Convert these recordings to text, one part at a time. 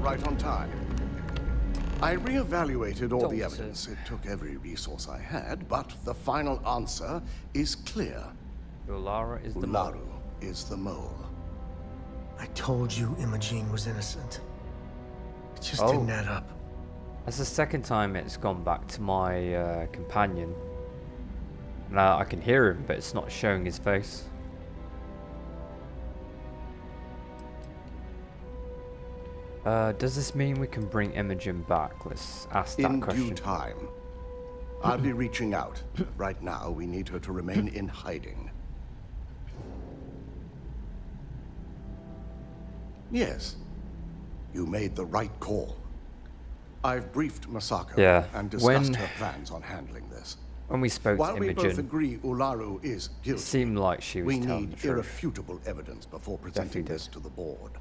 right on time. I re-evaluated all the evidence. It took every resource I had, but the final answer is clear. Ularu is the Ularu mole. is the mole. I told you Imogene was innocent. It just didn't add up. That's the second time it's gone back to my companion. Now I can hear him, but it's not showing his face. Does this mean we can bring Imogen back? Let's ask that question. In due time. I'll be reaching out. Right now, we need her to remain in hiding. Yes. You made the right call. I've briefed Masako and discussed her plans on handling this. When we spoke While to we Imogen, both agree Ularu is guilty, it seemed like she was we telling need the truth. irrefutable evidence before presenting Definitely this to the board.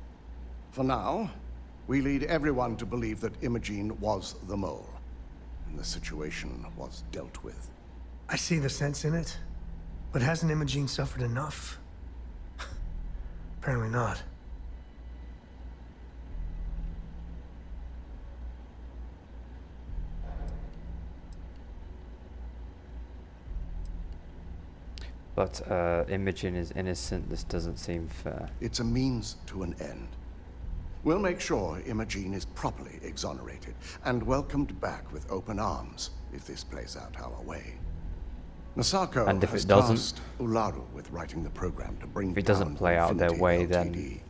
For now, we lead everyone to believe that Imogene was the mole, and the situation was dealt with. I see the sense in it, but hasn't Imogene suffered enough? Apparently not. But Imogen is innocent. This doesn't seem fair. It's a means to an end. We'll make sure Imogene is properly exonerated and welcomed back with open arms if this plays out our way. Masako And if has it doesn't? tasked Ularu with writing the program to bring If it doesn't down play out their Infinity way, Ltd. then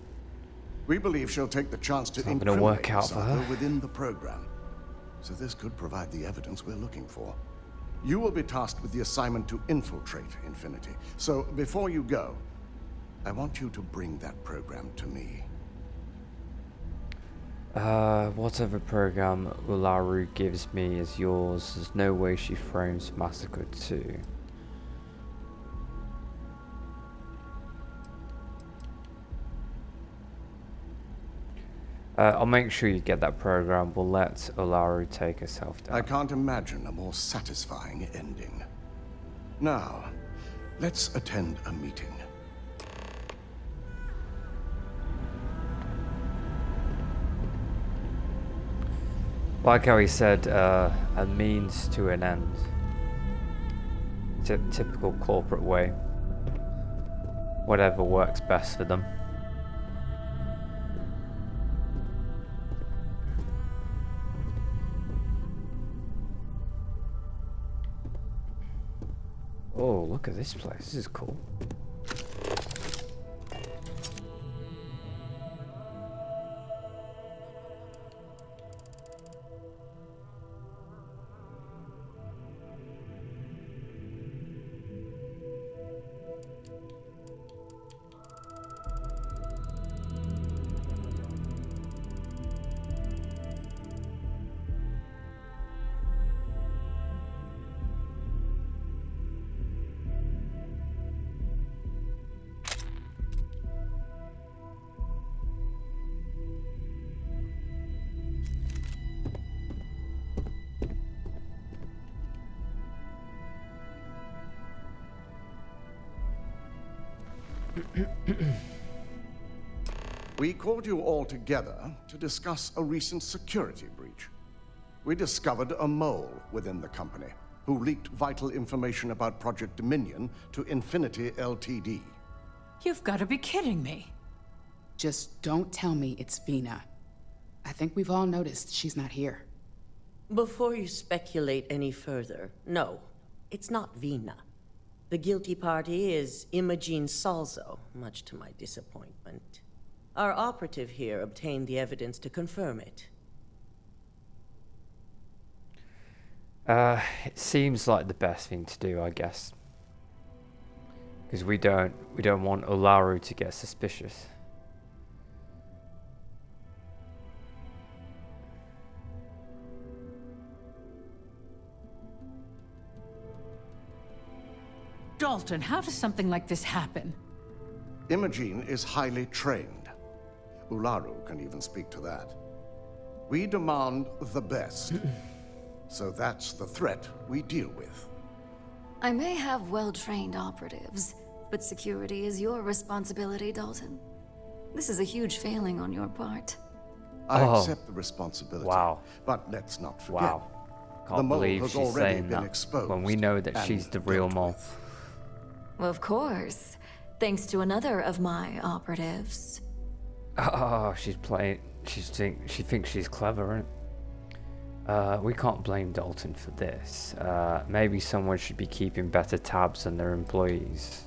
We believe she'll take the chance to not gonna incriminate work out for Masako her. within the program. So this could provide the evidence we're looking for. You will be tasked with the assignment to infiltrate Infinity. So before you go, I want you to bring that program to me. Whatever program Ularu gives me is yours. There's no way she frames Masako too. I'll make sure you get that program. We'll let Ularu take herself down. I can't imagine a more satisfying ending. Now, let's attend a meeting. Like how he said, a means to an end. Typical corporate way. Whatever works best for them. Oh, look at this place. This is cool. We called you all together to discuss a recent security breach. We discovered a mole within the company who leaked vital information about Project Dominion to Infinity Ltd. You've got to be kidding me. Just don't tell me it's Vina. I think we've all noticed she's not here. Before you speculate any further, no, it's not Vina. The guilty party is Imogene Salzo, much to my disappointment. Our operative here obtained the evidence to confirm it. It seems like the best thing to do, I guess. Because we don't want Ularu to get suspicious. Dalton, how does something like this happen? Imogene is highly trained. Ularu can even speak to that. We demand the best. So that's the threat we deal with. I may have well-trained operatives, but security is your responsibility, Dalton. This is a huge failing on your part. I Oh. accept the responsibility. Wow. But let's not forget. Wow. The Can't mole believe has she's already saying been that exposed when we know that and she's the real dealt mole. with. Of course. Thanks to another of my operatives. Oh, she's playing. She thinks she's clever, right? We can't blame Dalton for this. Maybe someone should be keeping better tabs on their employees.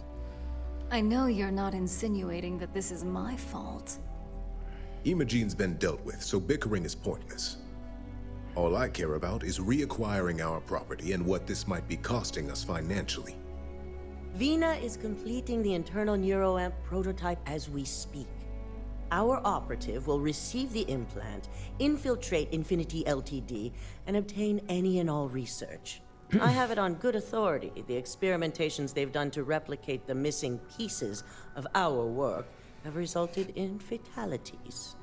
I know you're not insinuating that this is my fault. Imogene's been dealt with, so bickering is pointless. All I care about is reacquiring our property and what this might be costing us financially. Vina is completing the internal neuroamp prototype as we speak. Our operative will receive the implant, infiltrate Infinity Ltd, and obtain any and all research. I have it on good authority. The experimentations they've done to replicate the missing pieces of our work have resulted in fatalities.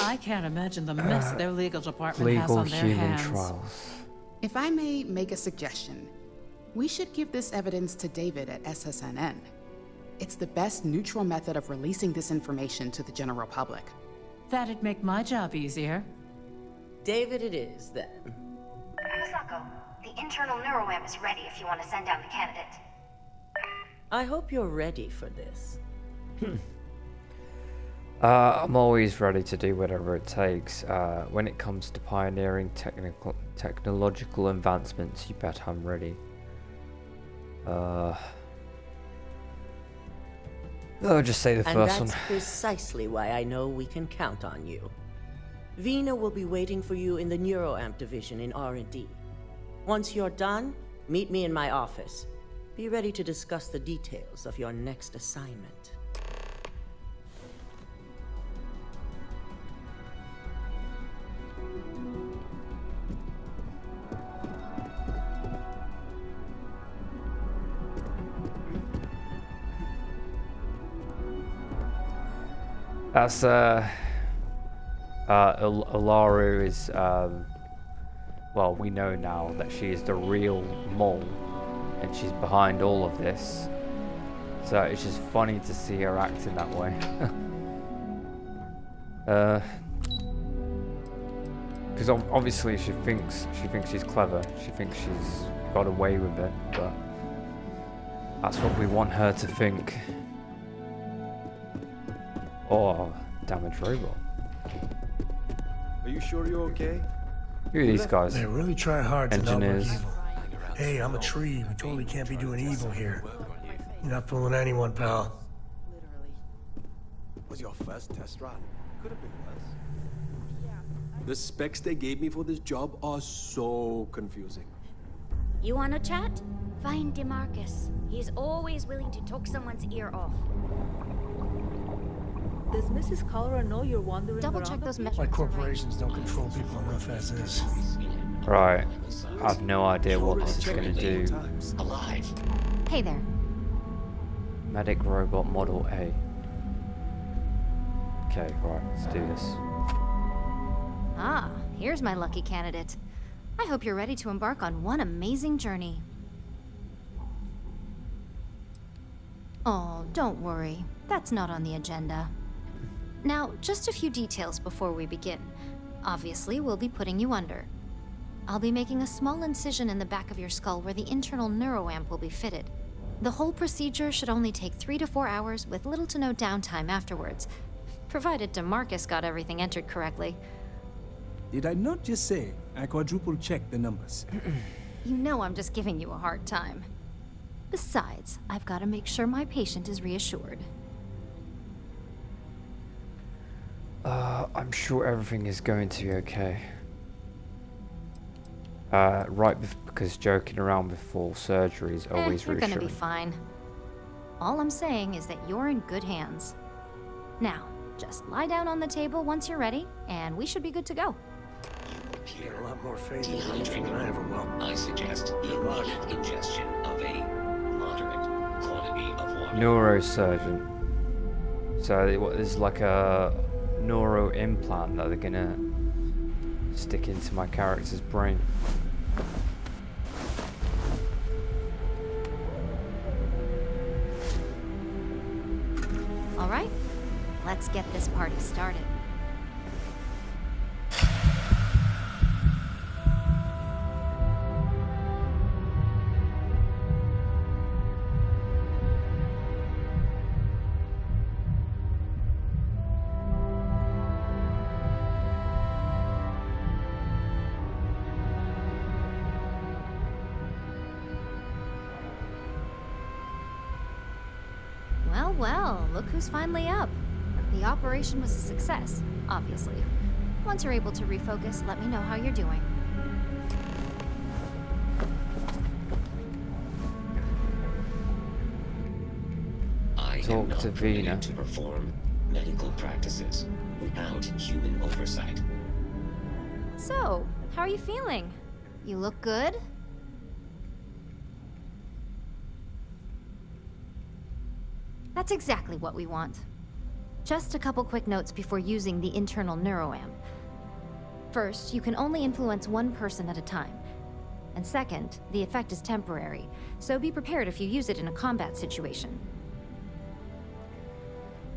I can't imagine the mess their legal department has Legal on their human hands. trials. If I may make a suggestion, we should give this evidence to David at SSNN. It's the best neutral method of releasing this information to the general public. That'd make my job easier. David it is, then. Masako, the internal neuroamp is ready if you want to send down the candidate. I hope you're ready for this. I'm always ready to do whatever it takes. When it comes to pioneering technological advancements, you bet I'm ready. I'll just say the And first that's one. precisely why I know we can count on you. Vina will be waiting for you in the neuroamp division in R&D. Once you're done, meet me in my office. Be ready to discuss the details of your next assignment. That's Alaru is well, we know now that she is the real mole and she's behind all of this. So it's just funny to see her acting that way. Because obviously she thinks she's clever. She thinks she's got away with it, but that's what we want her to think. Oh, damaged robot. Are you sure you're okay? Who are these guys? They really try hard to not look Engineers. evil. Hey, I'm a tree. We totally can't be doing evil here. You're not fooling anyone, pal. Was your first test run? Could have been worse. The specs they gave me for this job are so confusing. You wanna chat? Find DeMarcus. He's always willing to talk someone's ear off. Does Mrs. Cholera know you're wandering Double around check those up here? My measurements. corporations don't control people enough as is. Right. I have no idea what this is going to do. Hey there. Medic robot model A. Okay, right, let's do this. Ah, here's my lucky candidate. I hope you're ready to embark on one amazing journey. Oh, don't worry. That's not on the agenda. Now, just a few details before we begin. Obviously, we'll be putting you under. I'll be making a small incision in the back of your skull where the internal neuroamp will be fitted. The whole procedure should only take 3 to 4 hours with little to no downtime afterwards, provided DeMarcus got everything entered correctly. Did I not just say I quadruple checked the numbers? You know I'm just giving you a hard time. Besides, I've got to make sure my patient is reassured. I'm sure everything is going to be okay. Because joking around before surgery is always You're reassuring. gonna be fine. All I'm saying is that you're in good hands. Now, just lie down on the table once you're ready, and we should be good to go. You got a lot more faith in me than I ever will. I suggest immediate ingestion of a moderate quantity of water. Neurosurgeon. So what is like a neuro implant that they're gonna stick into my character's brain. All right, let's get this party started. Well, look who's finally up. The operation was a success, obviously. Once you're able to refocus, let me know how you're doing. I am Talk not to permitted Vina. to perform medical practices without human oversight. So, how are you feeling? You look good? That's exactly what we want. Just a couple quick notes before using the internal neuroamp. First, you can only influence one person at a time. And second, the effect is temporary, so be prepared if you use it in a combat situation.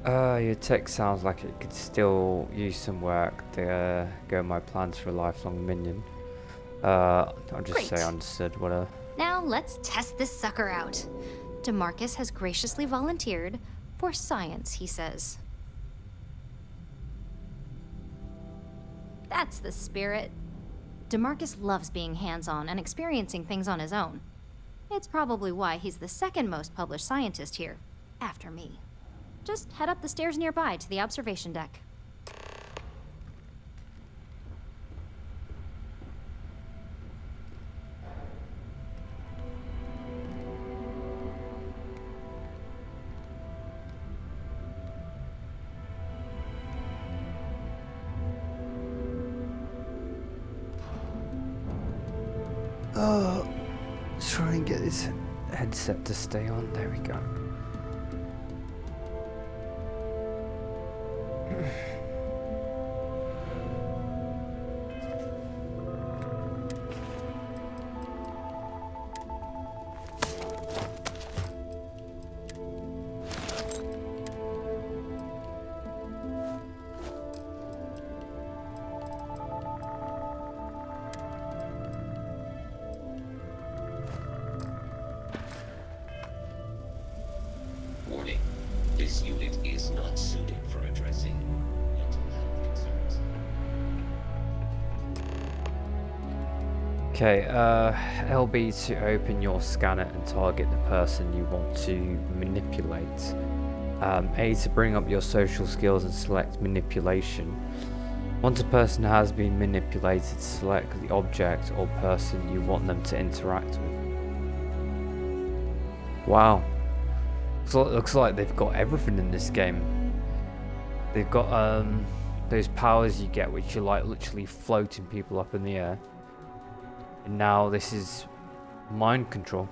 Your tech sounds like it could still use some work to go my plans for a lifelong minion. I'll just Great. say understood, whatever. Now let's test this sucker out. DeMarcus has graciously volunteered for science, he says. That's the spirit. DeMarcus loves being hands-on and experiencing things on his own. It's probably why he's the second most published scientist here, after me. Just head up the stairs nearby to the observation deck. Try and get this headset to stay on. There we go. Warning. This unit is not suited for addressing mental health concerns. Okay, LB to open your scanner and target the person you want to manipulate. A to bring up your social skills and select manipulation. Once a person has been manipulated, select the object or person you want them to interact with. Wow. So it looks like they've got everything in this game. They've got those powers you get, which are like literally floating people up in the air. And now this is mind control.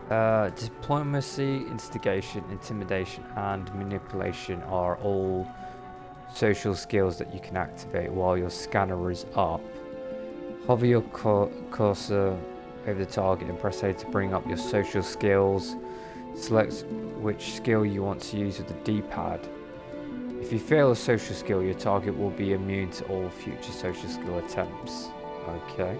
Diplomacy, instigation, intimidation, and manipulation are all social skills that you can activate while your scanner is up. Hover your cursor over the target and press A to bring up your social skills. Select which skill you want to use with the D-pad. If you fail a social skill, your target will be immune to all future social skill attempts. Okay.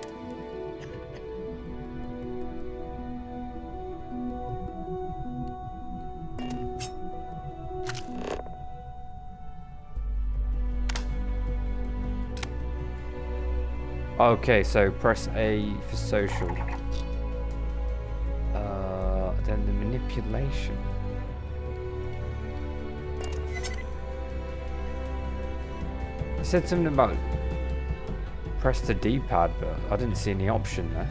Okay, so press A for social. Then the manipulation. It said something about press the D-pad, but I didn't see any option there.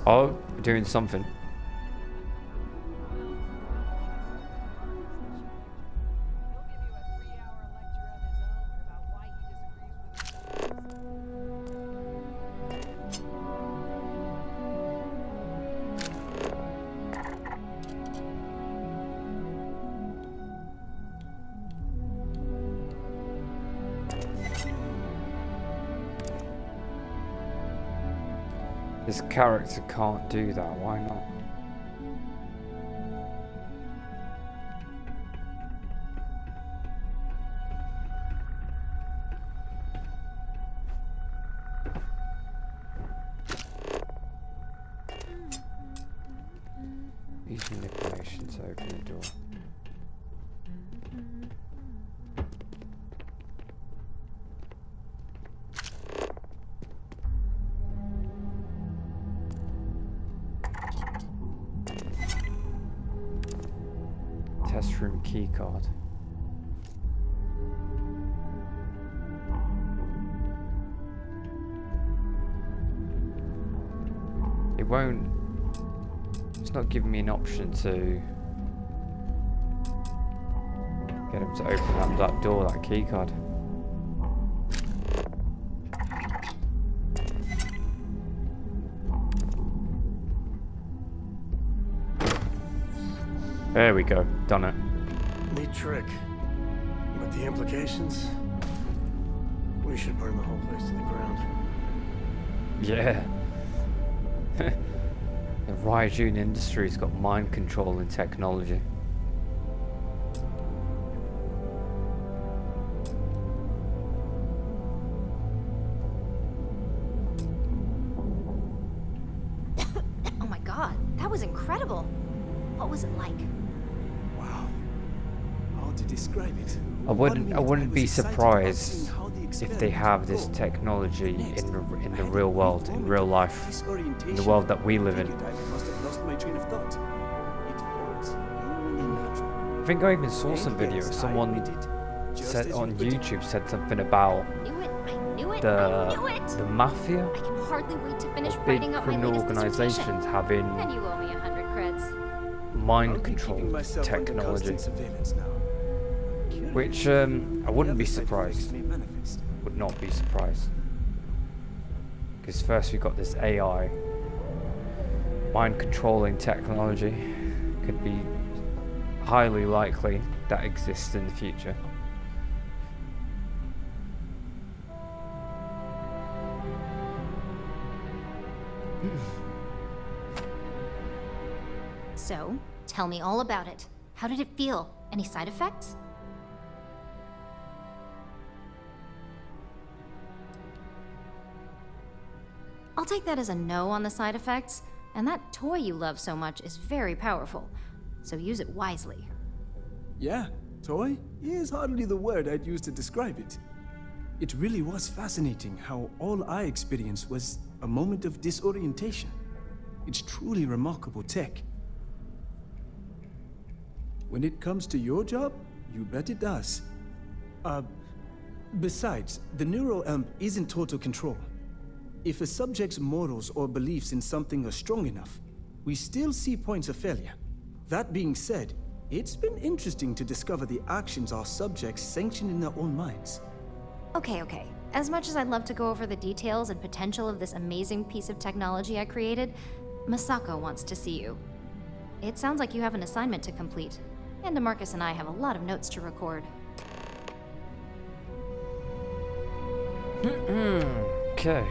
Oh, doing something. This character can't do that, why not? Use manipulation to open the door. Test room keycard. It won't. It's not giving me an option to get him to open up that door, that keycard. There we go, done it. Neat trick. But the implications? We should burn the whole place to the ground. Yeah. The Ryujin industry's got mind control and technology. Oh my god, that was incredible. What was it like? Wow. How to describe it? I wouldn't be surprised if they have this technology in the real world, in real life, in the world that we live in. I think I even saw some video. Someone said on YouTube said something about the mafia, I can hardly wait to finish big writing up my criminal latest organizations having And you owe me 100 creds. mind control technology, which I wouldn't be surprised. Would not be surprised. Because first we've got this AI, mind controlling technology, could be highly likely that exists in the future. So, tell me all about it. How did it feel? Any side effects? I'll take that as a no on the side effects, and that toy you love so much is very powerful, so use it wisely. Yeah, toy is hardly the word I'd use to describe it. It really was fascinating how all I experienced was a moment of disorientation. It's truly remarkable tech. When it comes to your job, you bet it does. Besides, the neural amp isn't total control. If a subject's morals or beliefs in something are strong enough, we still see points of failure. That being said, it's been interesting to discover the actions our subjects sanction in their own minds. Okay. As much as I'd love to go over the details and potential of this amazing piece of technology I created, Masako wants to see you. It sounds like you have an assignment to complete, and DeMarcus and I have a lot of notes to record. Okay.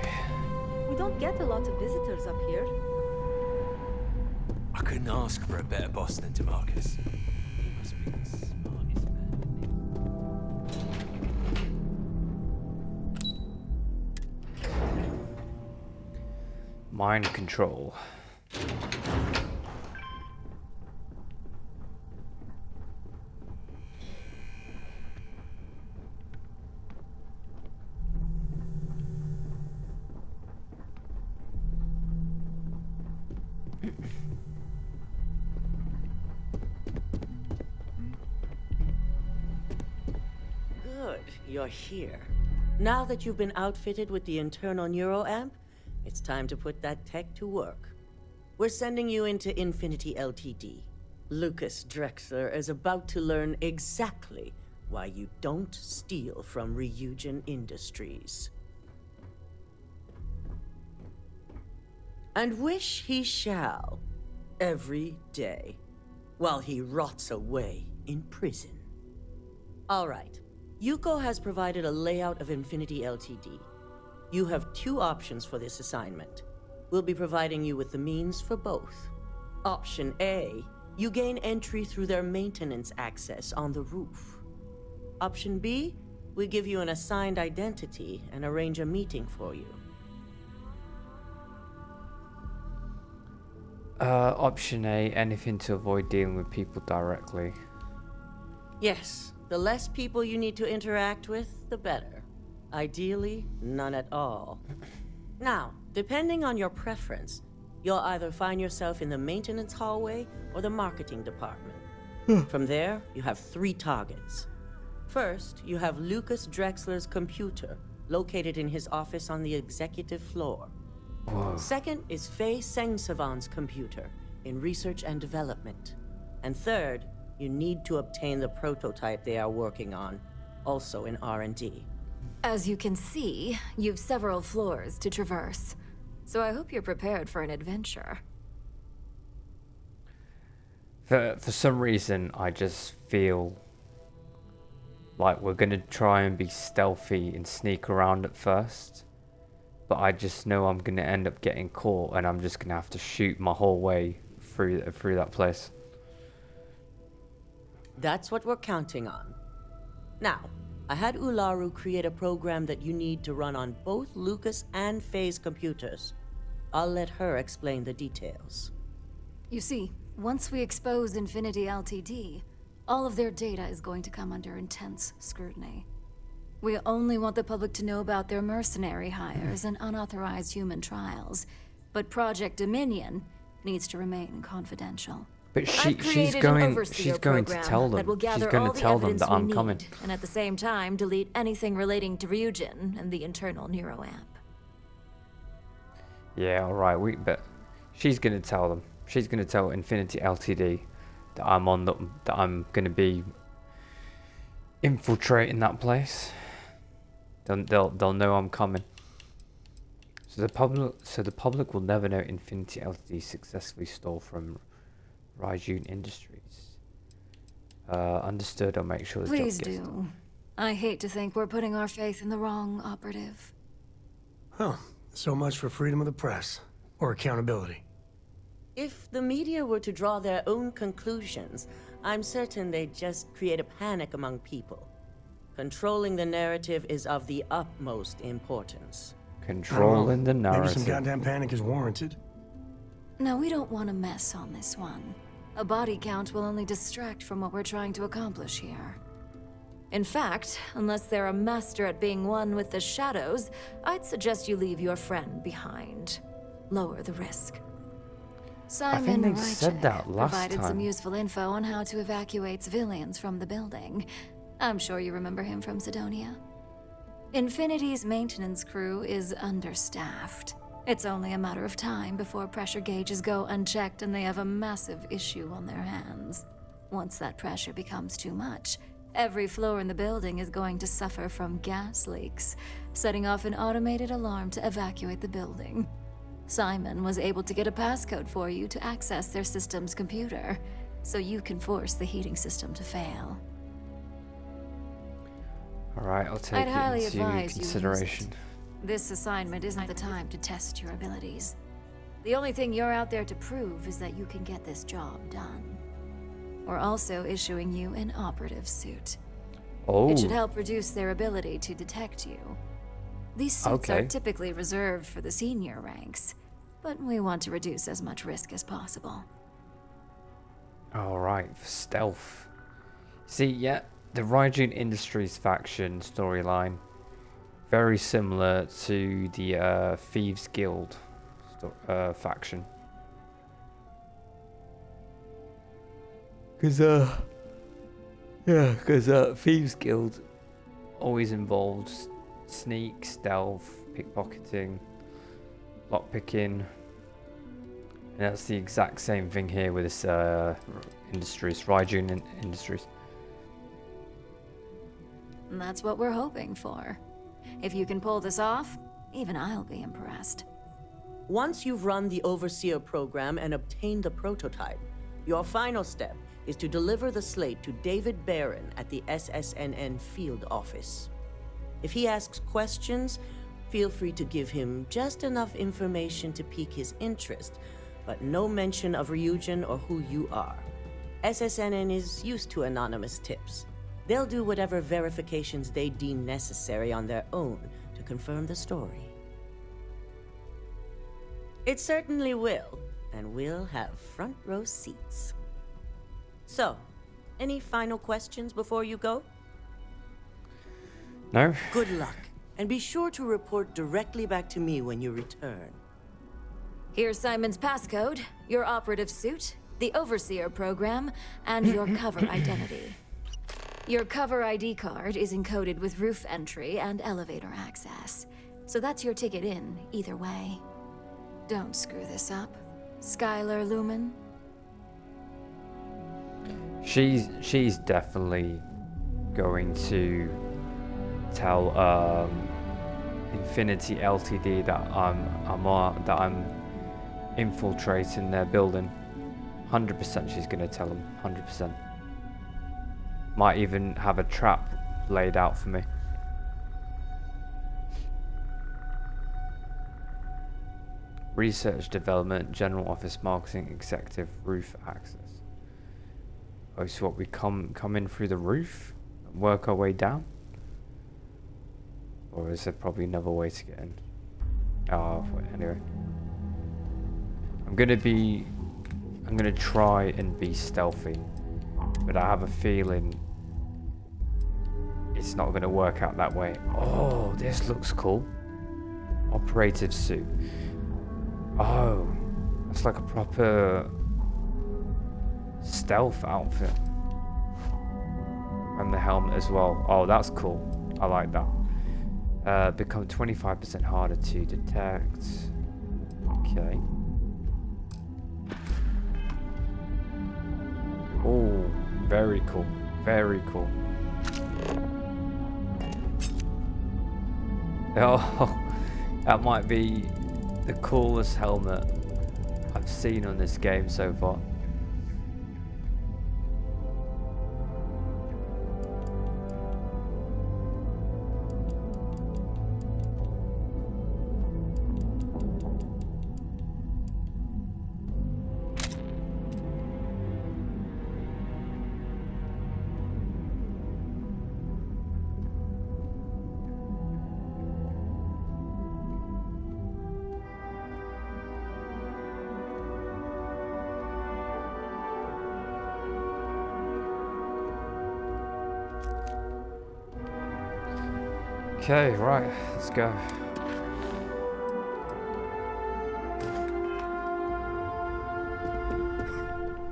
We don't get a lot of visitors up here. I couldn't ask for a better boss than DeMarcus. He must be the smartest man. Mind control. Good, you're here. Now that you've been outfitted with the internal neuroamp, it's time to put that tech to work. we're sending you into Infinity Ltd. Lucas Drexler is about to learn exactly why you don't steal from Ryujin Industries. And wish he shall, every day, while he rots away in prison. All right. Yuko has provided a layout of Infinity Ltd. You have 2 options for this assignment. We'll be providing you with the means for both. Option A, you gain entry through their maintenance access on the roof. Option B, we give you an assigned identity and arrange a meeting for you. Option A, anything to avoid dealing with people directly. Yes, the less people you need to interact with, the better. Ideally, none at all. Now, depending on your preference, you'll either find yourself in the maintenance hallway or the marketing department. From there, you have 3 targets. First, you have Lucas Drexler's computer, located in his office on the executive floor. Whoa. Second is Faye Sengsavan's computer, in research and development. And third, you need to obtain the prototype they are working on, also in R&D. As you can see, you've several floors to traverse. So I hope you're prepared for an adventure. For some reason, I just feel like we're gonna try and be stealthy and sneak around at first. But I just know I'm gonna end up getting caught, and I'm just gonna have to shoot my whole way through that place. That's what we're counting on. Now, I had Ularu create a program that you need to run on both Lucas and Faye's computers. I'll let her explain the details. You see, once we expose Infinity Ltd, all of their data is going to come under intense scrutiny. We only want the public to know about their mercenary hires and unauthorized human trials, but Project Dominion needs to remain confidential. But she's going to tell them. She's going to tell them that I'm coming. And at the same time, delete anything relating to Ryujin and the internal neuroamp. Yeah, alright, but she's going to tell them. She's going to tell Infinity Ltd that I'm going to be infiltrating that place. They'll know I'm coming. So the public will never know Infinity Ltd successfully stole from Ryujin Industries. Understood. I'll make sure the Please job gets do. done. I hate to think we're putting our faith in the wrong operative. Huh. So much for freedom of the press. Or accountability. If the media were to draw their own conclusions, I'm certain they'd just create a panic among people. Controlling the narrative is of the utmost importance. Controlling the narrative. Maybe some goddamn panic is warranted. No, we don't want to mess on this one. A body count will only distract from what we're trying to accomplish here. In fact, unless they're a master at being one with the shadows, I'd suggest you leave your friend behind. Lower the risk. Simon Ryujin provided some useful info on how to evacuate civilians from the building. I'm sure you remember him from Sidonia. Infinity's maintenance crew is understaffed. It's only a matter of time before pressure gauges go unchecked and they have a massive issue on their hands. Once that pressure becomes too much, every floor in the building is going to suffer from gas leaks, setting off an automated alarm to evacuate the building. Simon was able to get a passcode for you to access their system's computer, so you can force the heating system to fail. Alright, I'll take it into consideration. This assignment isn't the time to test your abilities. The only thing you're out there to prove is that you can get this job done. We're also issuing you an operative suit. Oh. It should help reduce their ability to detect you. These suits are typically reserved for the senior ranks, but we want to reduce as much risk as possible. Alright, for stealth. See, yeah, the Ryujin Industries faction storyline, very similar to the Thieves Guild faction. Because Thieves Guild always involves sneak, stealth, pickpocketing, lockpicking, And that's the exact same thing here with this industries, Ryujin Industries. And that's what we're hoping for. If you can pull this off, even I'll be impressed. Once you've run the Overseer program and obtained the prototype, your final step is to deliver the slate to David Barron at the SSNN field office. If he asks questions, feel free to give him just enough information to pique his interest, but no mention of Ryujin or who you are. SSNN is used to anonymous tips. They'll do whatever verifications they deem necessary on their own to confirm the story. It certainly will, and we'll have front row seats. So, any final questions before you go? No? Good luck, and be sure to report directly back to me when you return. Here's Simon's passcode, your operative suit, the Overseer program, and your cover identity. Your cover ID card is encoded with roof entry and elevator access, so that's your ticket in, either way. Don't screw this up, Skylar Lumen. She's definitely going to tell Infinity Ltd that I'm infiltrating their building. 100% she's gonna tell them. 100%. Might even have a trap laid out for me. Research development, general office, marketing, executive, roof access. Oh, so what, we come in through the roof and work our way down? Or is there probably another way to get in? Oh, anyway. I'm gonna try and be stealthy, but I have a feeling it's not gonna work out that way. Oh, this looks cool. Operative suit. Oh, it's like a proper stealth outfit. And the helmet as well. Oh, that's cool. I like that. Become 25% harder to detect. Okay. Oh, very cool. Very cool. Oh, that might be the coolest helmet I've seen on this game so far. Okay, right, let's go.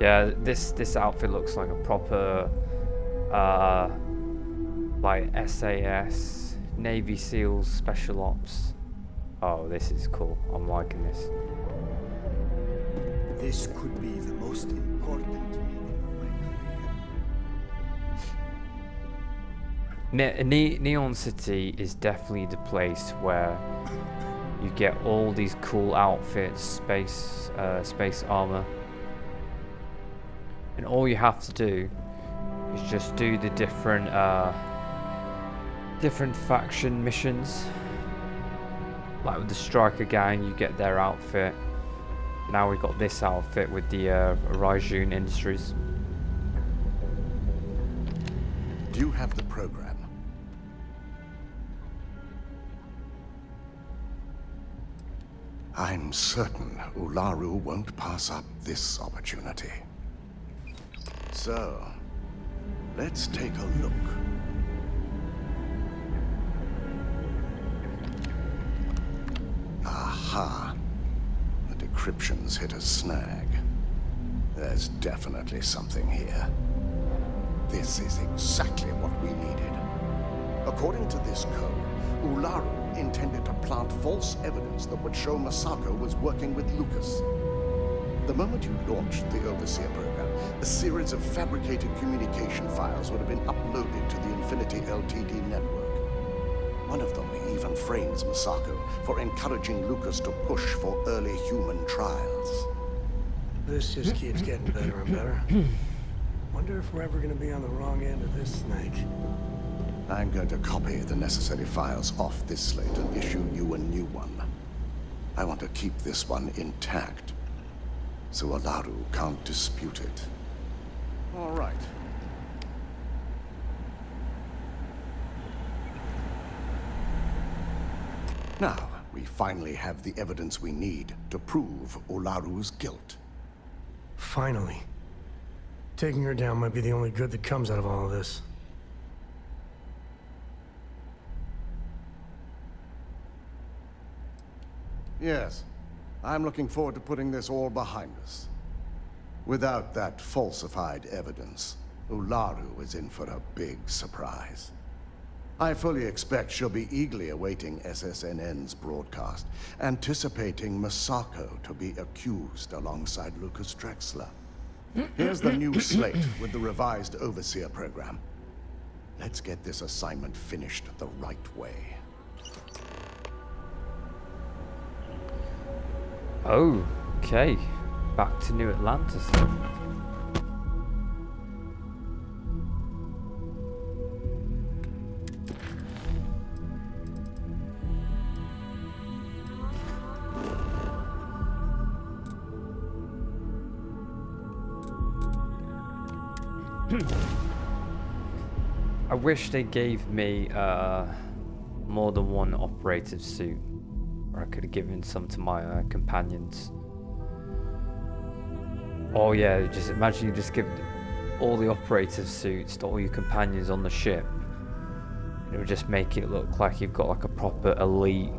Yeah, this outfit looks like a proper like SAS, Navy SEALs, Special Ops. Oh, this is cool. I'm liking this. This could be the most important meeting of my career. Neon City is definitely the place where you get all these cool outfits, space armor, and all you have to do is just do the different faction missions. Like with the Striker Gang, you get their outfit. Now we got this outfit with the Ryujin Industries. Do you have the program? I'm certain Ularu won't pass up this opportunity. So, let's take a look. Aha. The decryption's hit a snag. There's definitely something here. This is exactly what we needed. According to this code, Ularu intended to plant false evidence that would show Masako was working with Lucas. The moment you launched the Overseer program, a series of fabricated communication files would have been uploaded to the Infinity Ltd network. One of them even frames Masako for encouraging Lucas to push for early human trials. This just keeps getting better and better. Wonder if we're ever gonna be on the wrong end of this snake. I'm going to copy the necessary files off this slate and issue you a new one. I want to keep this one intact, so Alaru can't dispute it. All right. Now, we finally have the evidence we need to prove Olaru's guilt. Finally. Taking her down might be the only good that comes out of all of this. Yes, I'm looking forward to putting this all behind us. Without that falsified evidence, Ularu is in for a big surprise. I fully expect she'll be eagerly awaiting SSNN's broadcast, anticipating Masako to be accused alongside Lucas Drexler. Here's the new slate with the revised Overseer program. Let's get this assignment finished the right way. Okay, back to New Atlantis then. I wish they gave me more than one operative suit, or I could have given some to my companions. Oh yeah, just imagine you just give all the operative suits to all your companions on the ship. It would just make it look like you've got like a proper elite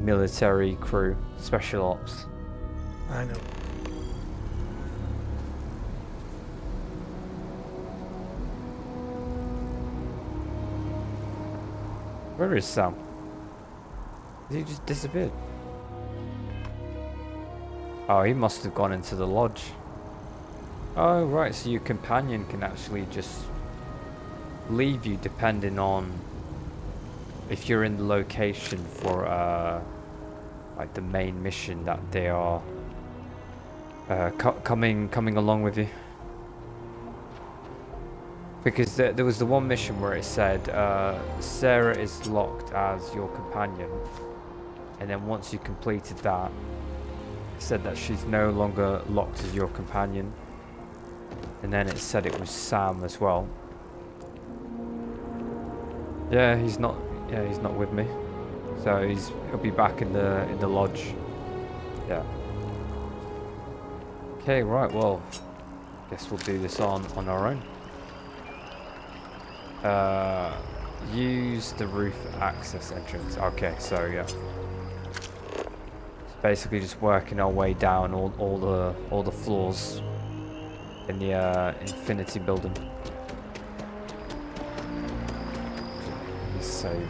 military crew, special ops. I know. Where is Sam? He just disappeared. Oh, he must have gone into the lodge. Oh, right, so your companion can actually just leave you depending on if you're in the location for like the main mission that they are coming along with you. Because there was the one mission where it said Sarah is locked as your companion, and then once you completed that, it said that she's no longer locked as your companion, and then it said it was Sam as well. Yeah, he's not with me, so he'll be back in the lodge. Yeah. Okay, right. Well, guess we'll do this on our own. Use the roof access entrance. Okay, so yeah, it's basically just working our way down all the floors in the Infinity building. Please save.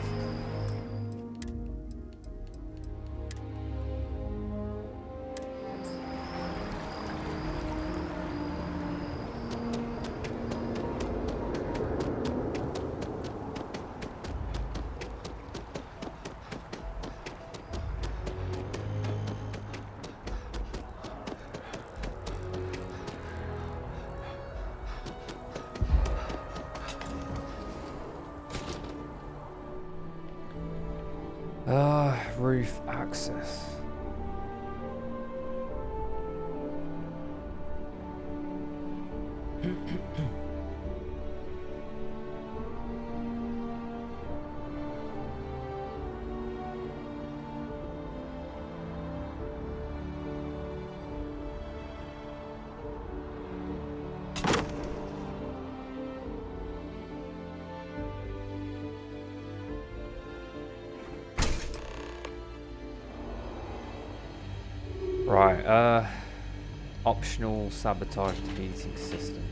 Roof access. Right, optional sabotage the heating system.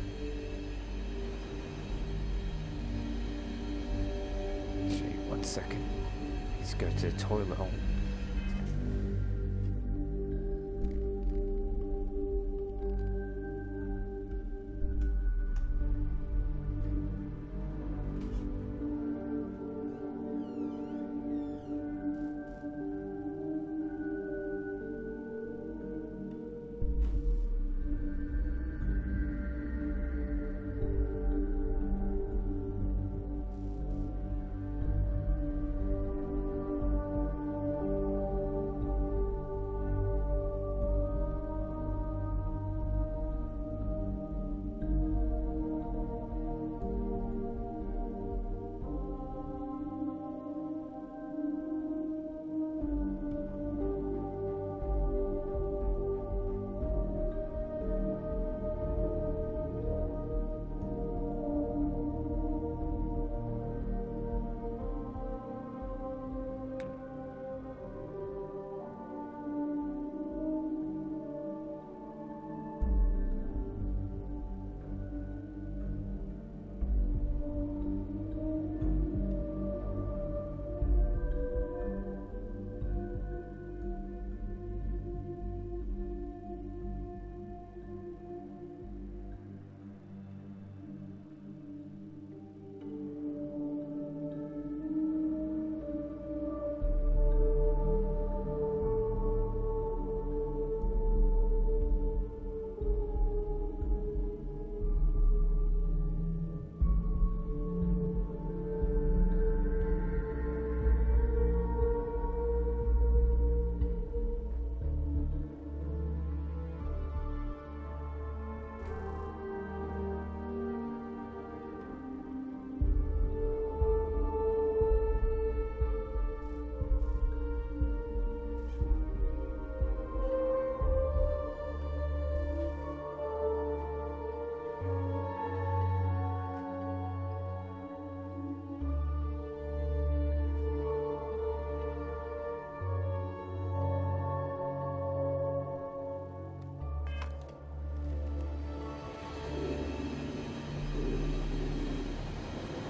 Actually, 1 second. Let's go to the toilet hole.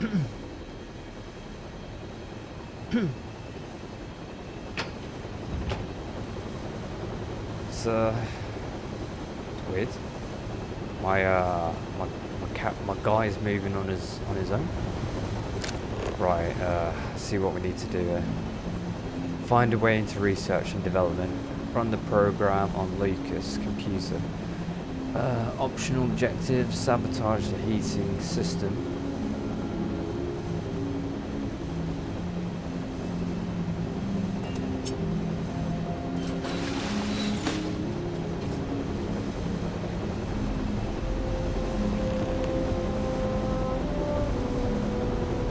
It's weird. My guy's moving on his own. Right, see what we need to do here. Find a way into research and development. Run the program on Lucas' computer. Optional objective, sabotage the heating system.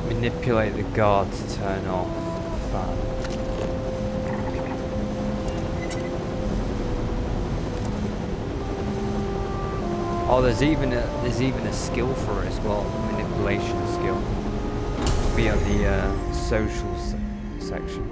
Manipulate the guard to turn off the fan. Oh, there's even a skill for it as well, manipulation skill. Be on the social section.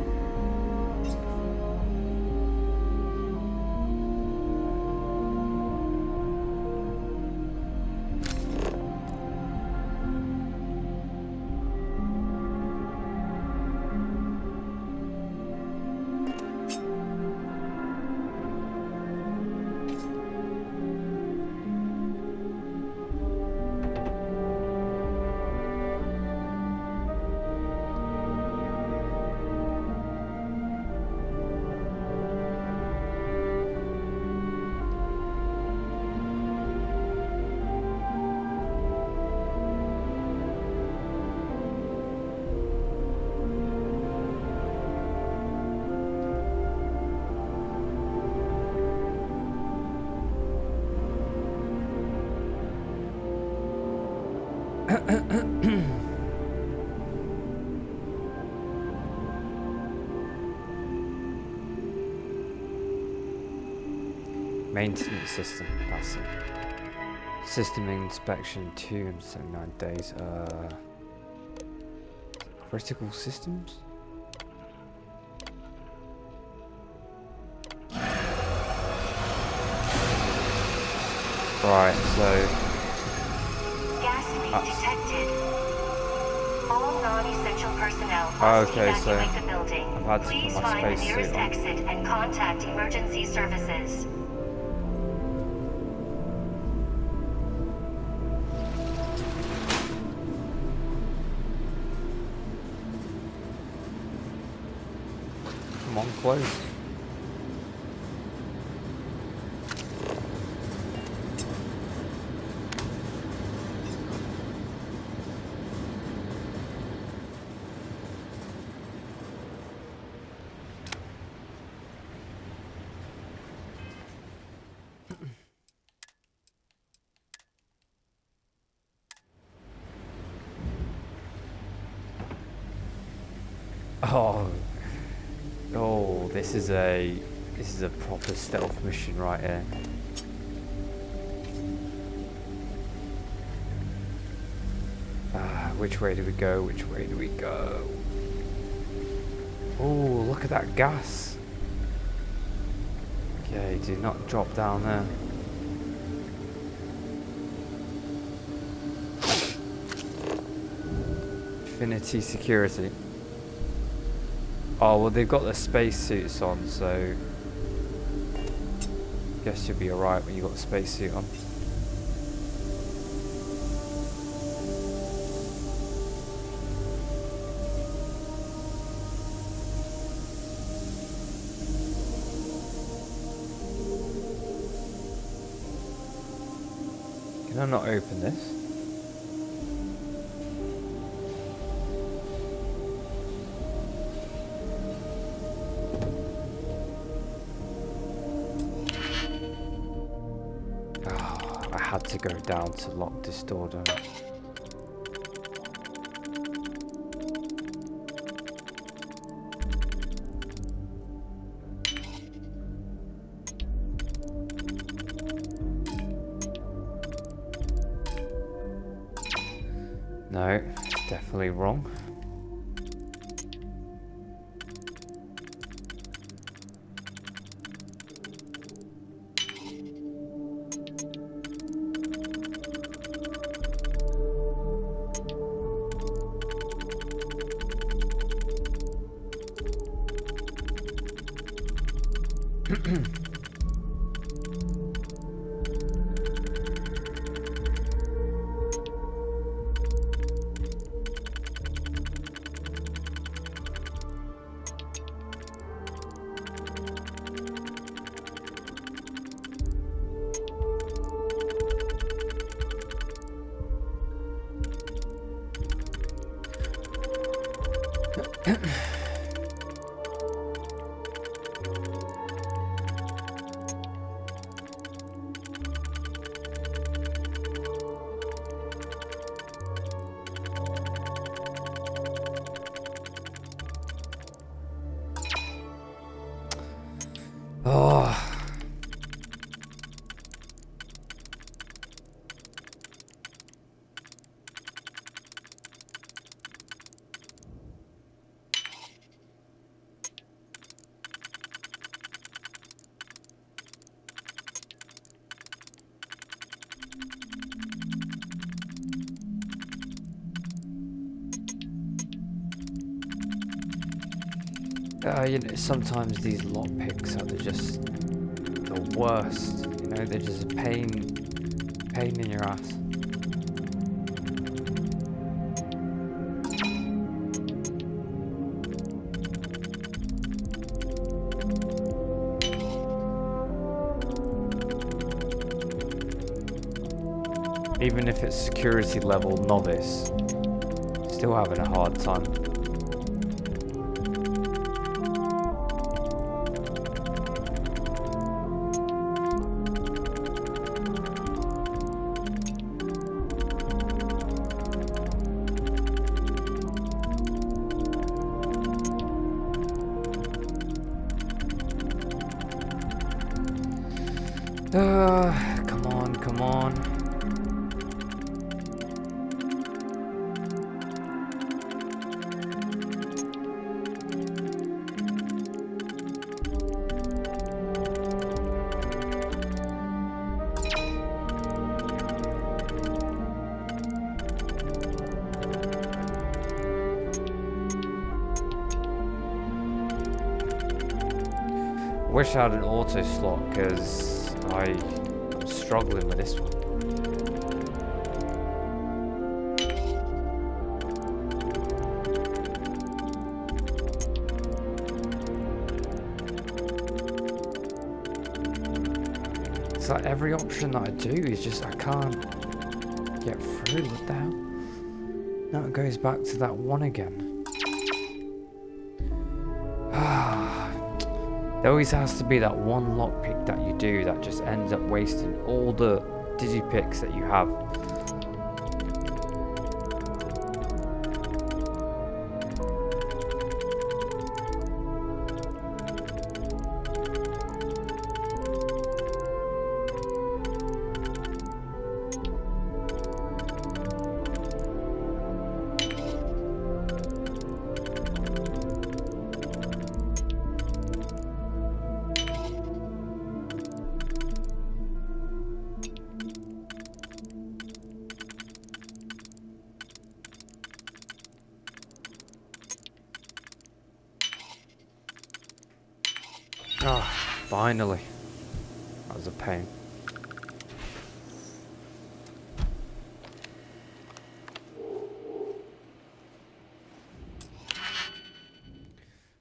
Maintenance system, that's it. System inspection 279 days. Critical systems? Right, so gas leak detected. All non-essential personnel must evacuate the building. I've had to Please put my find the space nearest suit on. exit and contact emergency services. Come on, close. Oh, this is a proper stealth mission right here. Which way do we go? Which way do we go? Oh, look at that gas. Okay, do not drop down there. Infinity security. Oh, well, they've got their spacesuits on, so guess you'll be alright when you got the spacesuit on. Can I not open this? Had to go down to lock this door down. No, definitely wrong. Oh. You know, sometimes these lockpicks are just the worst. You know, they're just a pain in your ass. Even if it's security level novice, still having a hard time. Come on. Wish I had an auto slot because I'm struggling with this one. It's like every option that I do is just I can't get through. What the hell? Now it goes back to that one again. There always has to be that one lockpick that you do that just ends up wasting all the digipicks that you have. Oh, finally. That was a pain.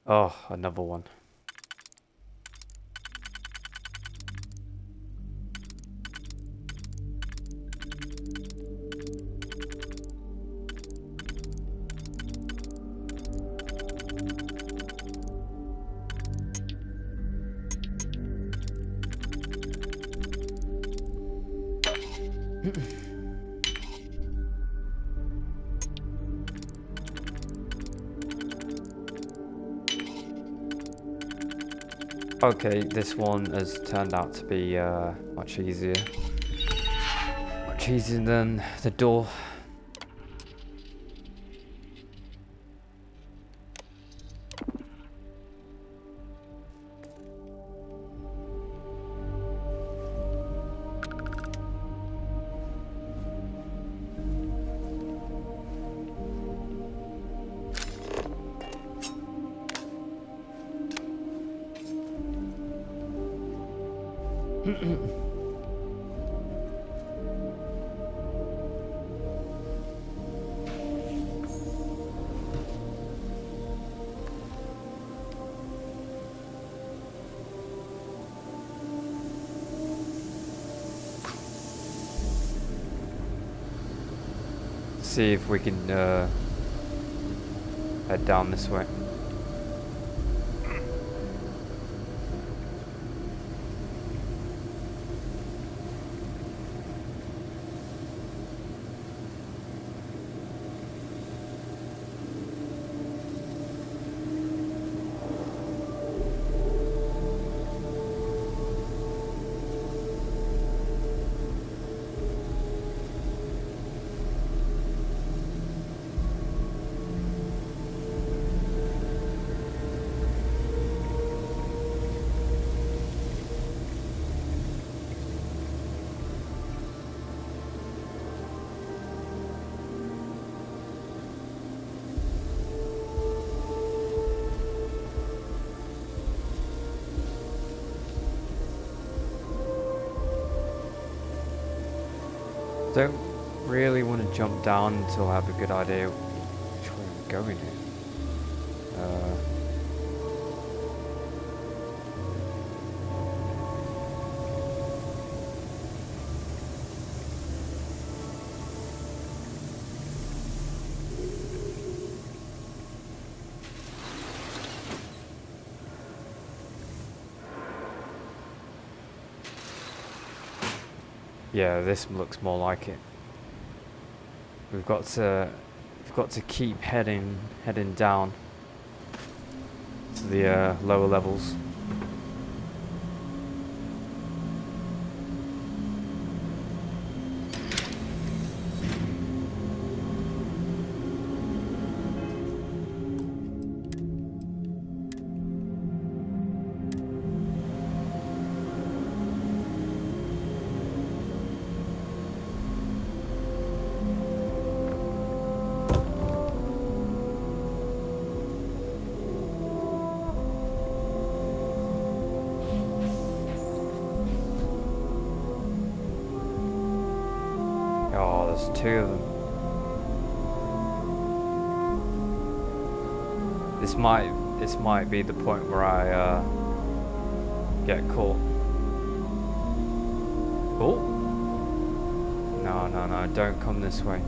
Oh, another one. Okay, this one has turned out to be much easier. Much easier than the door. See if we can head down this way. Don't really want to jump down until I have a good idea which way I'm going here. Yeah, this looks more like it. We've got to keep heading down to the lower levels. Two of them. This might be the point where I get caught. Oh no, don't come this way.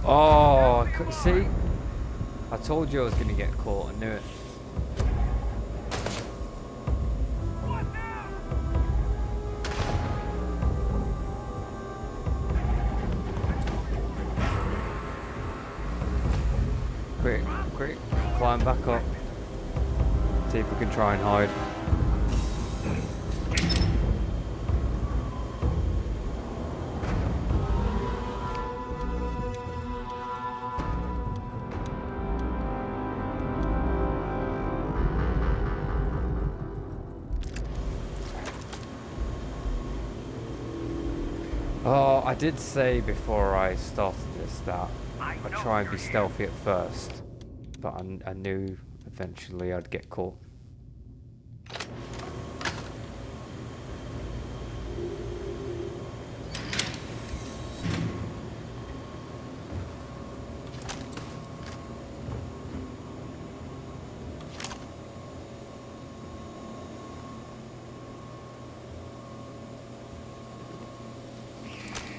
Oh, see? I told you I was going to get caught. I knew it. Quick, climb back up. See if we can try and hide. Oh, I did say before I started this that I'd try and be stealthy at first, but I knew eventually I'd get caught.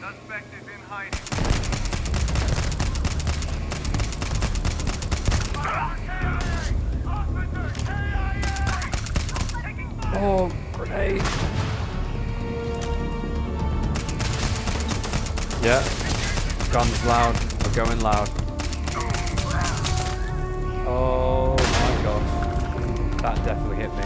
Suspect is in hiding. Oh, grenade! Yeah, guns loud. We're going loud. definitely hit me.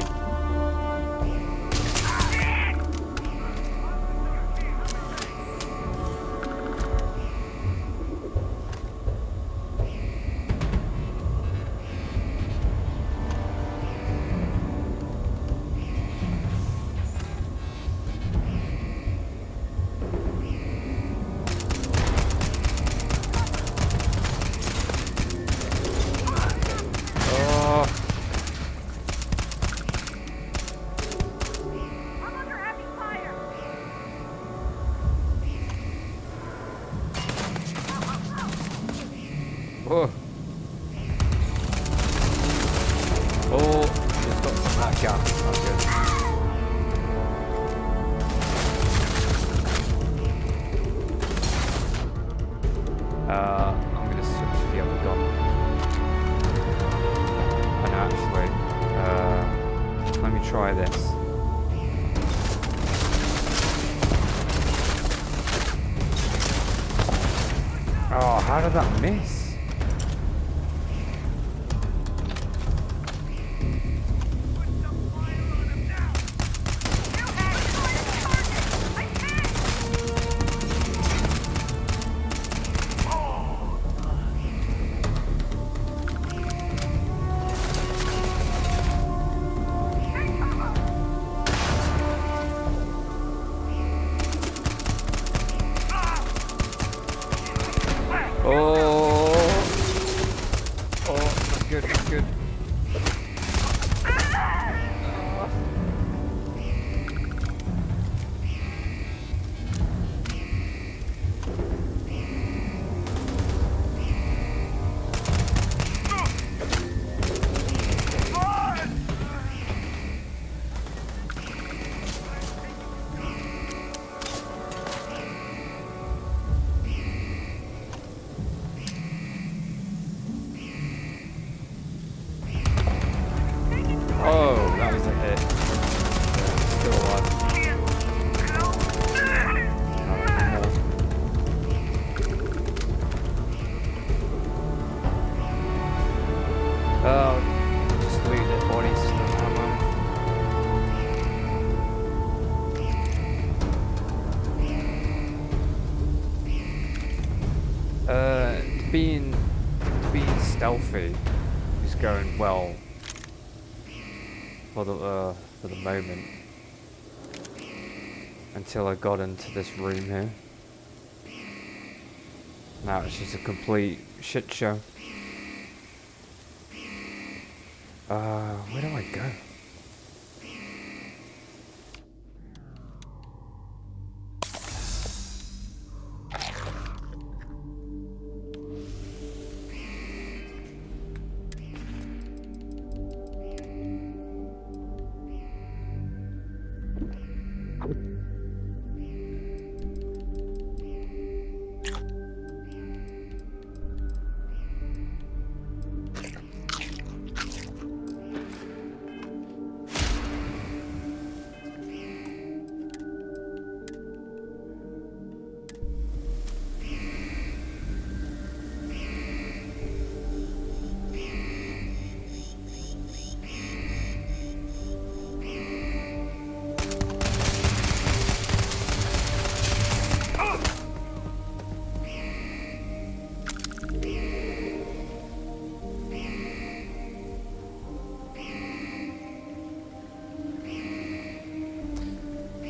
Oh. Oh, just got some of that gas. That's good. I'm gonna switch to the other gun. And actually, let me try this. Oh, how did that miss? Being stealthy is going well for the moment until I got into this room here. Now it's just a complete shit show. Where do I go?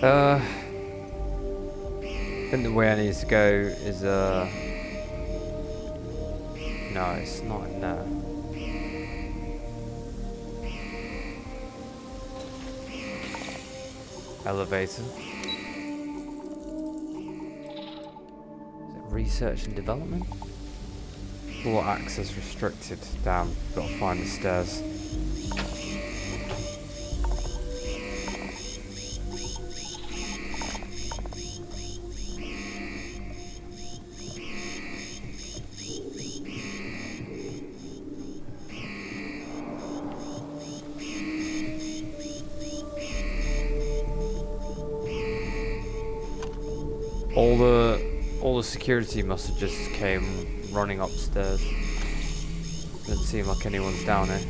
I think the way I need to go is no, it's not in there. Elevator. Is it research and development? Floor access restricted. Damn, gotta find the stairs. All the security must have just came running upstairs. Doesn't seem like anyone's down here.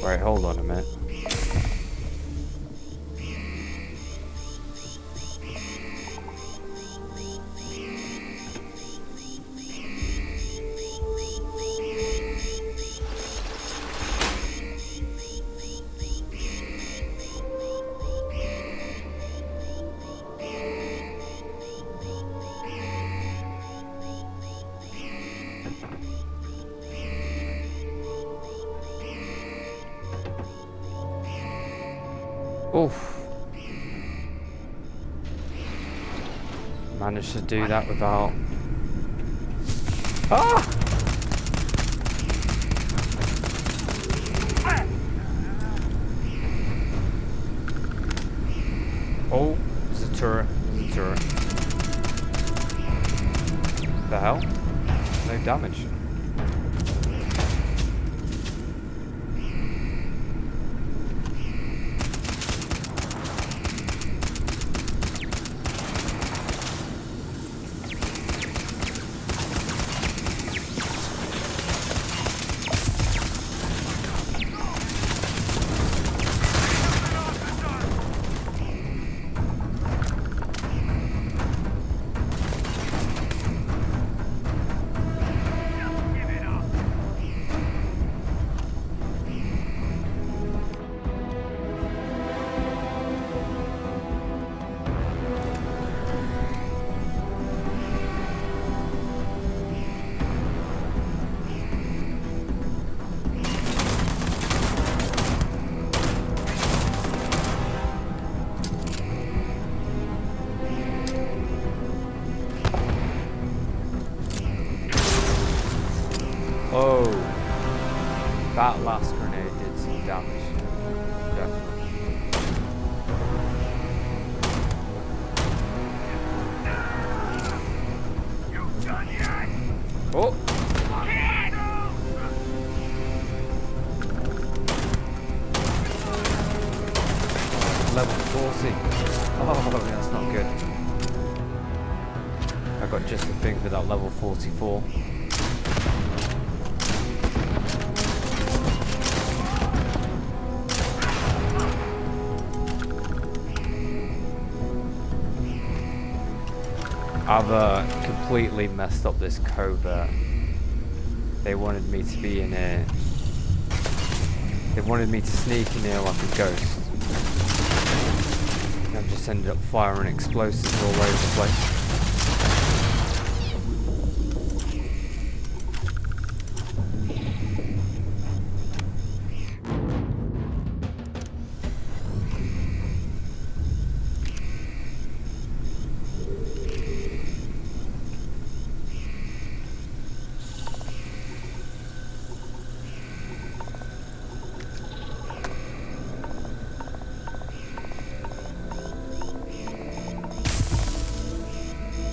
Wait, hold on a minute. Oof. Managed to do that without... Ah! Oh, there's a turret. There's a turret. The hell? No damage. Oh, that last grenade did some damage. Definitely. Oh! Level 40. Oh, that's not good. I got just the thing for that level 44. I've completely messed up this covert. They wanted me to be in here. They wanted me to sneak in here like a ghost. And I've just ended up firing explosives all over the place.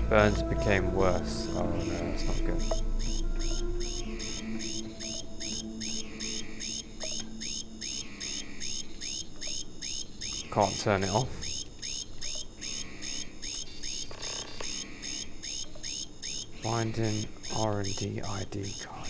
Burns became worse. Oh no, that's not good. Can't turn it off. Finding R&D ID card.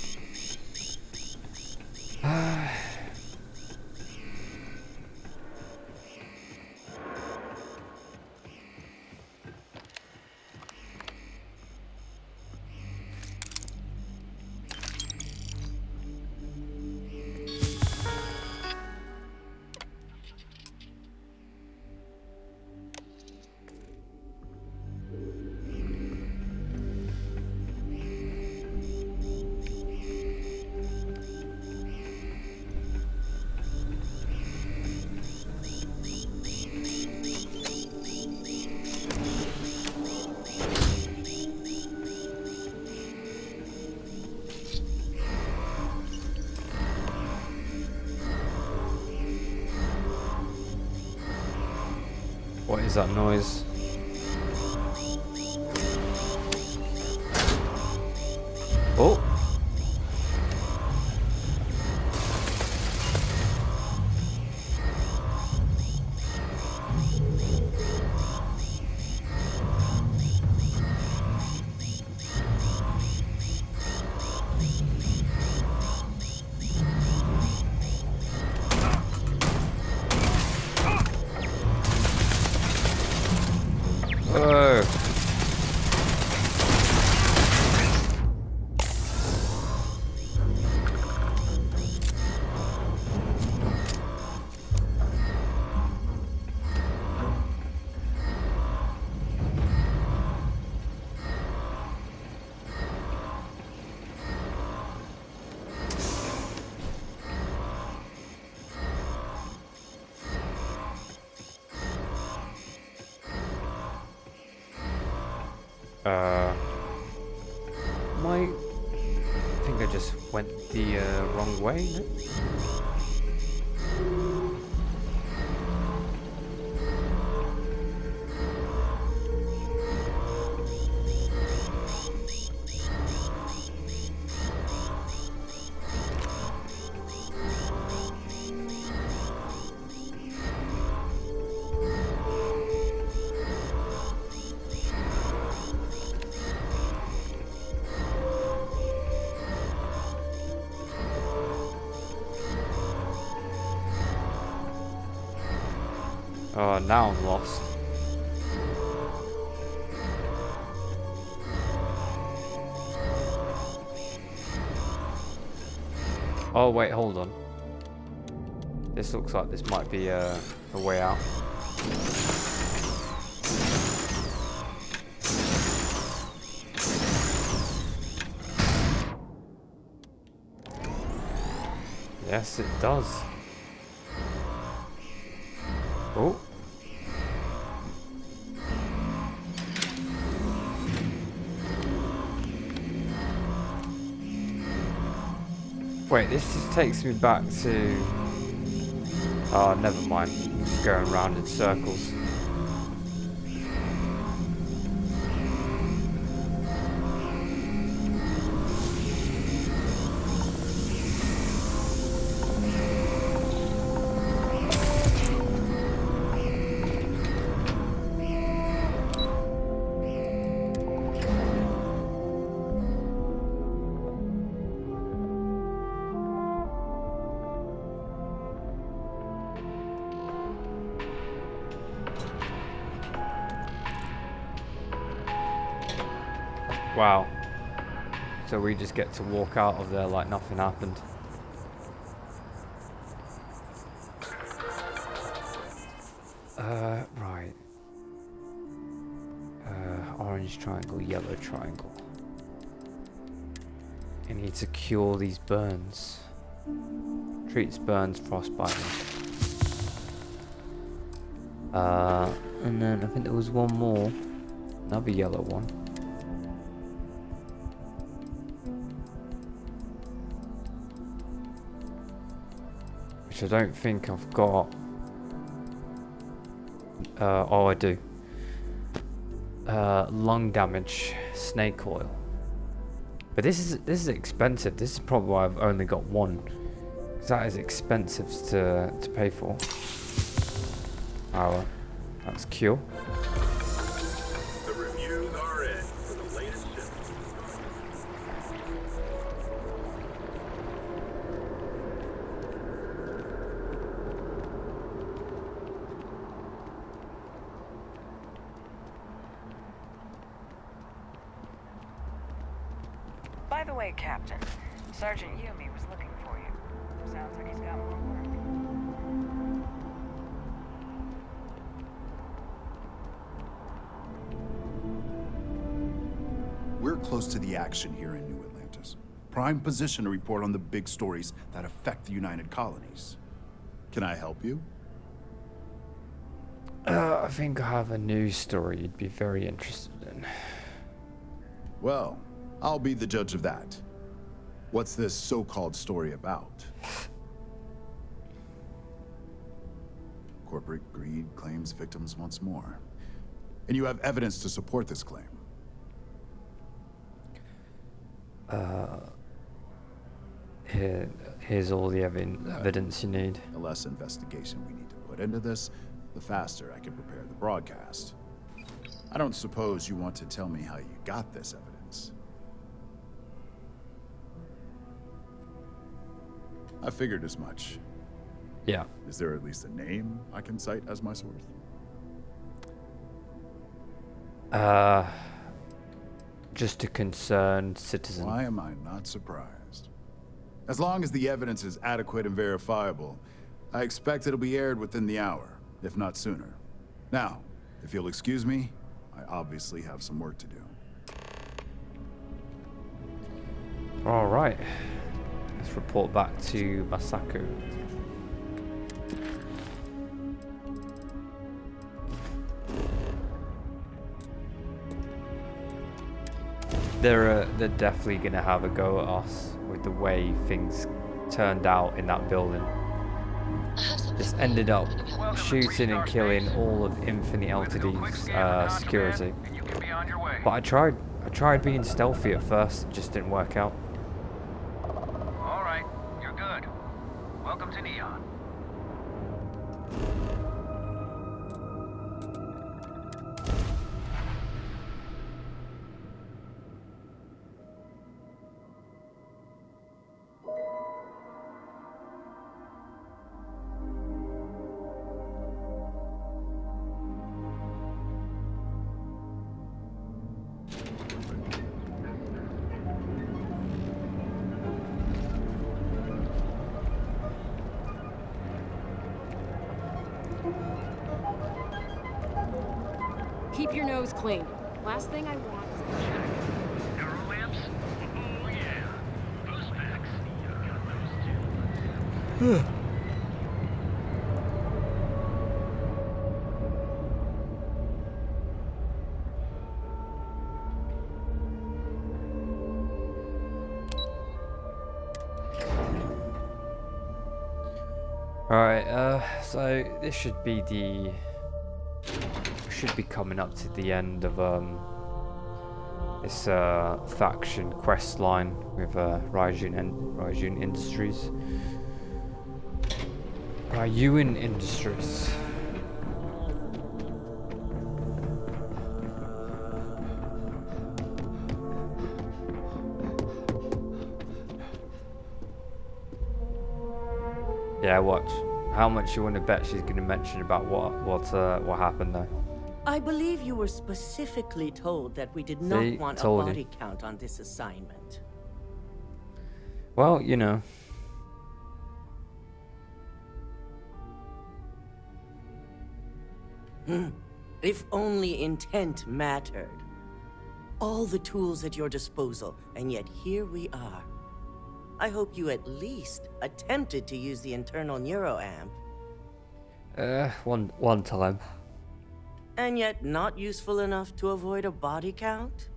What is that noise? Oh! I think I just went the wrong way. No? Oh, now I'm lost. Oh wait, hold on. This looks like this might be a way out. Yes, it does. Oh. Wait, this just takes me back to... Oh, never mind. It's going round in circles. Wow. So we just get to walk out of there like nothing happened. Right. Orange triangle, yellow triangle. I need to cure these burns. Treats burns, frostbite. And then I think there was one more. Another yellow one. Which I don't think I've got. Oh, I do. Lung damage, snake oil. But this is expensive. This is probably why I've only got one. Because that is expensive to pay for. Oh, that's cure. The reviews are in for the latest ship. By the way, Captain, Sergeant Yumi was looking for you. Sounds like he's got more work. We're close to the action here in New Atlantis. Prime position to report on the big stories that affect the United Colonies. Can I help you? I think I have a news story you'd be very interested in. Well, I'll be the judge of that. What's this so-called story about? Corporate greed claims victims once more. And you have evidence to support this claim. Here's all the evidence you need. The less investigation we need to put into this, the faster I can prepare the broadcast. I don't suppose you want to tell me how you got this evidence. I figured as much. Yeah. Is there at least a name I can cite as my source? Just a concerned citizen. Why am I not surprised? As long as the evidence is adequate and verifiable, I expect it'll be aired within the hour, if not sooner. Now, if you'll excuse me, I obviously have some work to do. All right. Let's report back to Masako. they're definitely gonna have a go at us with the way things turned out in that building. Just ended up shooting and killing all of Infinite Ltd's security. But I tried being stealthy at first, just didn't work out. Alright, you're good. Welcome to Neon. Keep your nose clean. Last thing I want is a check. Neural lamps? Oh yeah. Those packs. You got those too. Alright, so this should be coming up to the end of this faction quest line with Ryujin Industries. Ryujin Industries. Yeah, watch. How much you want to bet she's going to mention about what happened there? I believe you were specifically told that we did not want a body count on this assignment. Well, you know. If only intent mattered. All the tools at your disposal, and yet here we are. I hope you at least attempted to use the internal neuroamp. One time. And yet not useful enough to avoid a body count?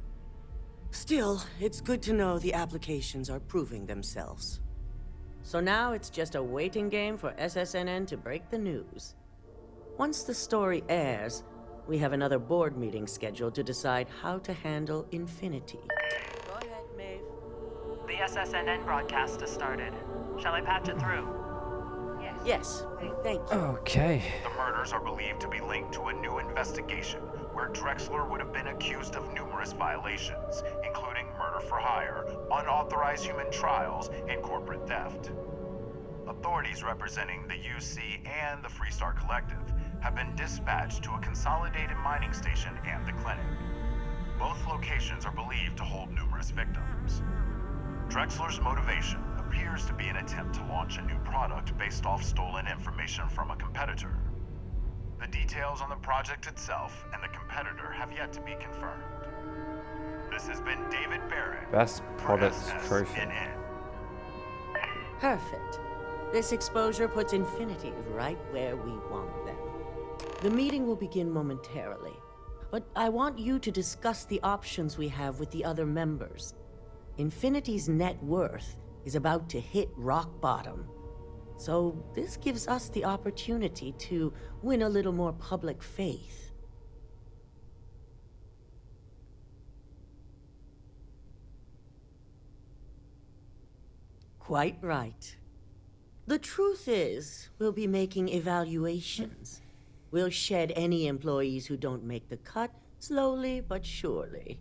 Still, it's good to know the applications are proving themselves. So now it's just a waiting game for SSNN to break the news. Once the story airs, we have another board meeting scheduled to decide how to handle Infinity. Go ahead, Maeve. The SSNN broadcast has started. Shall I patch it through? Yes, thank you. Okay. The murders are believed to be linked to a new investigation where Drexler would have been accused of numerous violations, including murder for hire, unauthorized human trials, and corporate theft. Authorities representing the UC and the Freestar Collective have been dispatched to a consolidated mining station and the clinic. Both locations are believed to hold numerous victims. Drexler's motivation appears to be an attempt to launch a new product based off stolen information from a competitor. The details on the project itself and the competitor have yet to be confirmed. This has been David Barrett. Best products trophy. Perfect. This exposure puts Infinity right where we want them. The meeting will begin momentarily, but I want you to discuss the options we have with the other members. Infinity's net worth is about to hit rock bottom. So this gives us the opportunity to win a little more public faith. Quite right. The truth is, we'll be making evaluations. We'll shed any employees who don't make the cut, slowly but surely.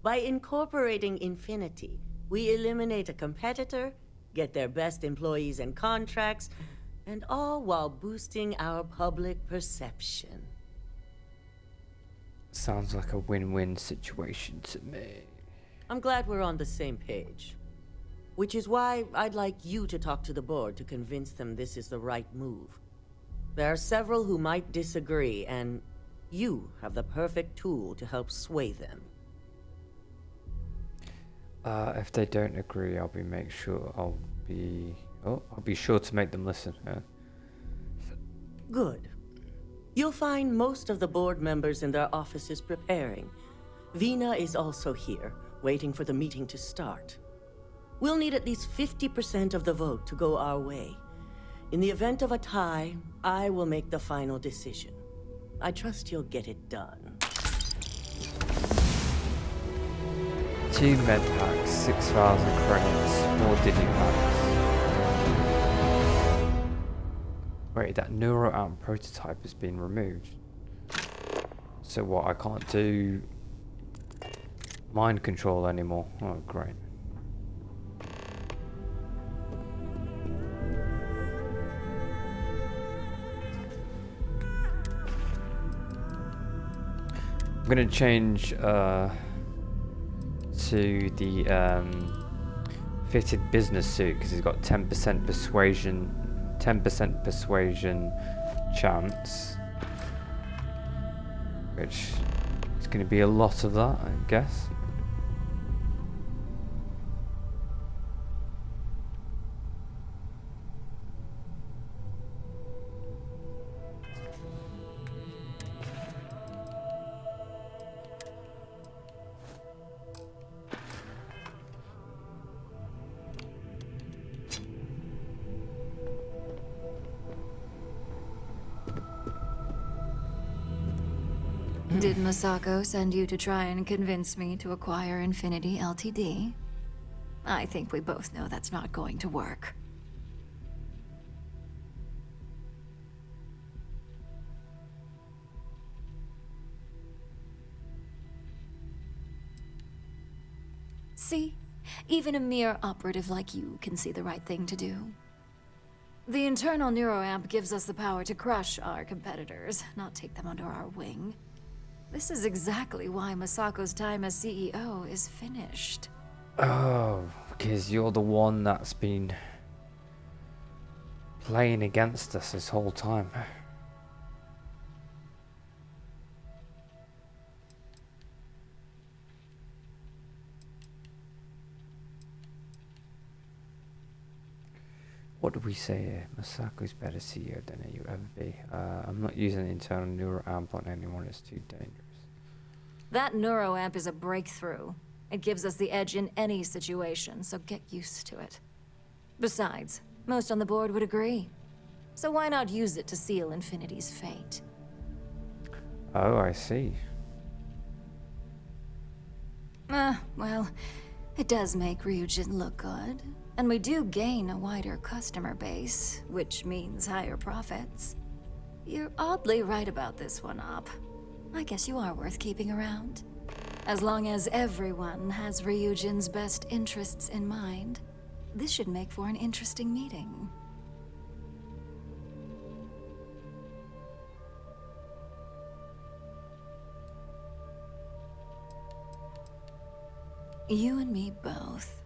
By incorporating Infinity, we eliminate a competitor, get their best employees and contracts, and all while boosting our public perception. Sounds like a win-win situation to me. I'm glad we're on the same page. Which is why I'd like you to talk to the board to convince them this is the right move. There are several who might disagree, and you have the perfect tool to help sway them. If they don't agree, I'll be sure to make them listen. Yeah. Good. You'll find most of the board members in their offices preparing. Vina is also here, waiting for the meeting to start. We'll need at least 50% of the vote to go our way. In the event of a tie, I will make the final decision. I trust you'll get it done. 2 med packs, 6,000 credits, 4 digipacks. Wait, that neuroamp prototype has been removed. So what, I can't do mind control anymore? Oh, great. I'm gonna change to the fitted business suit because it's got 10% persuasion, 10% persuasion chance, which is going to be a lot of that, I guess. Did Masako send you to try and convince me to acquire Infinity Ltd? I think we both know that's not going to work. See? Even a mere operative like you can see the right thing to do. The internal neuroamp gives us the power to crush our competitors, not take them under our wing. This is exactly why Masako's time as CEO is finished. Oh, because you're the one that's been playing against us this whole time. What do we say here? Masako's better CEO than you ever be. I'm not using internal neuroamp on anyone, it's too dangerous. That neuroamp is a breakthrough. It gives us the edge in any situation, so get used to it. Besides, most on the board would agree. So why not use it to seal Infinity's fate? Oh, I see. Well, it does make Ryujin look good. And we do gain a wider customer base, which means higher profits. You're oddly right about this one, Op. I guess you are worth keeping around. As long as everyone has Ryujin's best interests in mind, this should make for an interesting meeting. You and me both.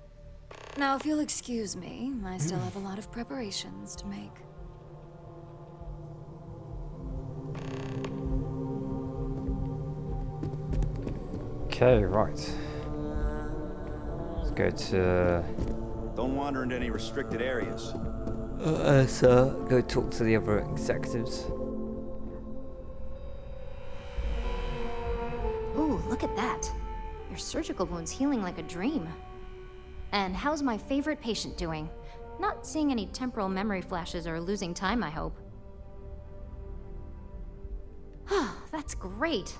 Now, if you'll excuse me, I still have a lot of preparations to make. Okay, right. Let's go to... Don't wander into any restricted areas. So, go talk to the other executives. Ooh, look at that. Your surgical wound's healing like a dream. And how's my favorite patient doing? Not seeing any temporal memory flashes or losing time, I hope. That's great.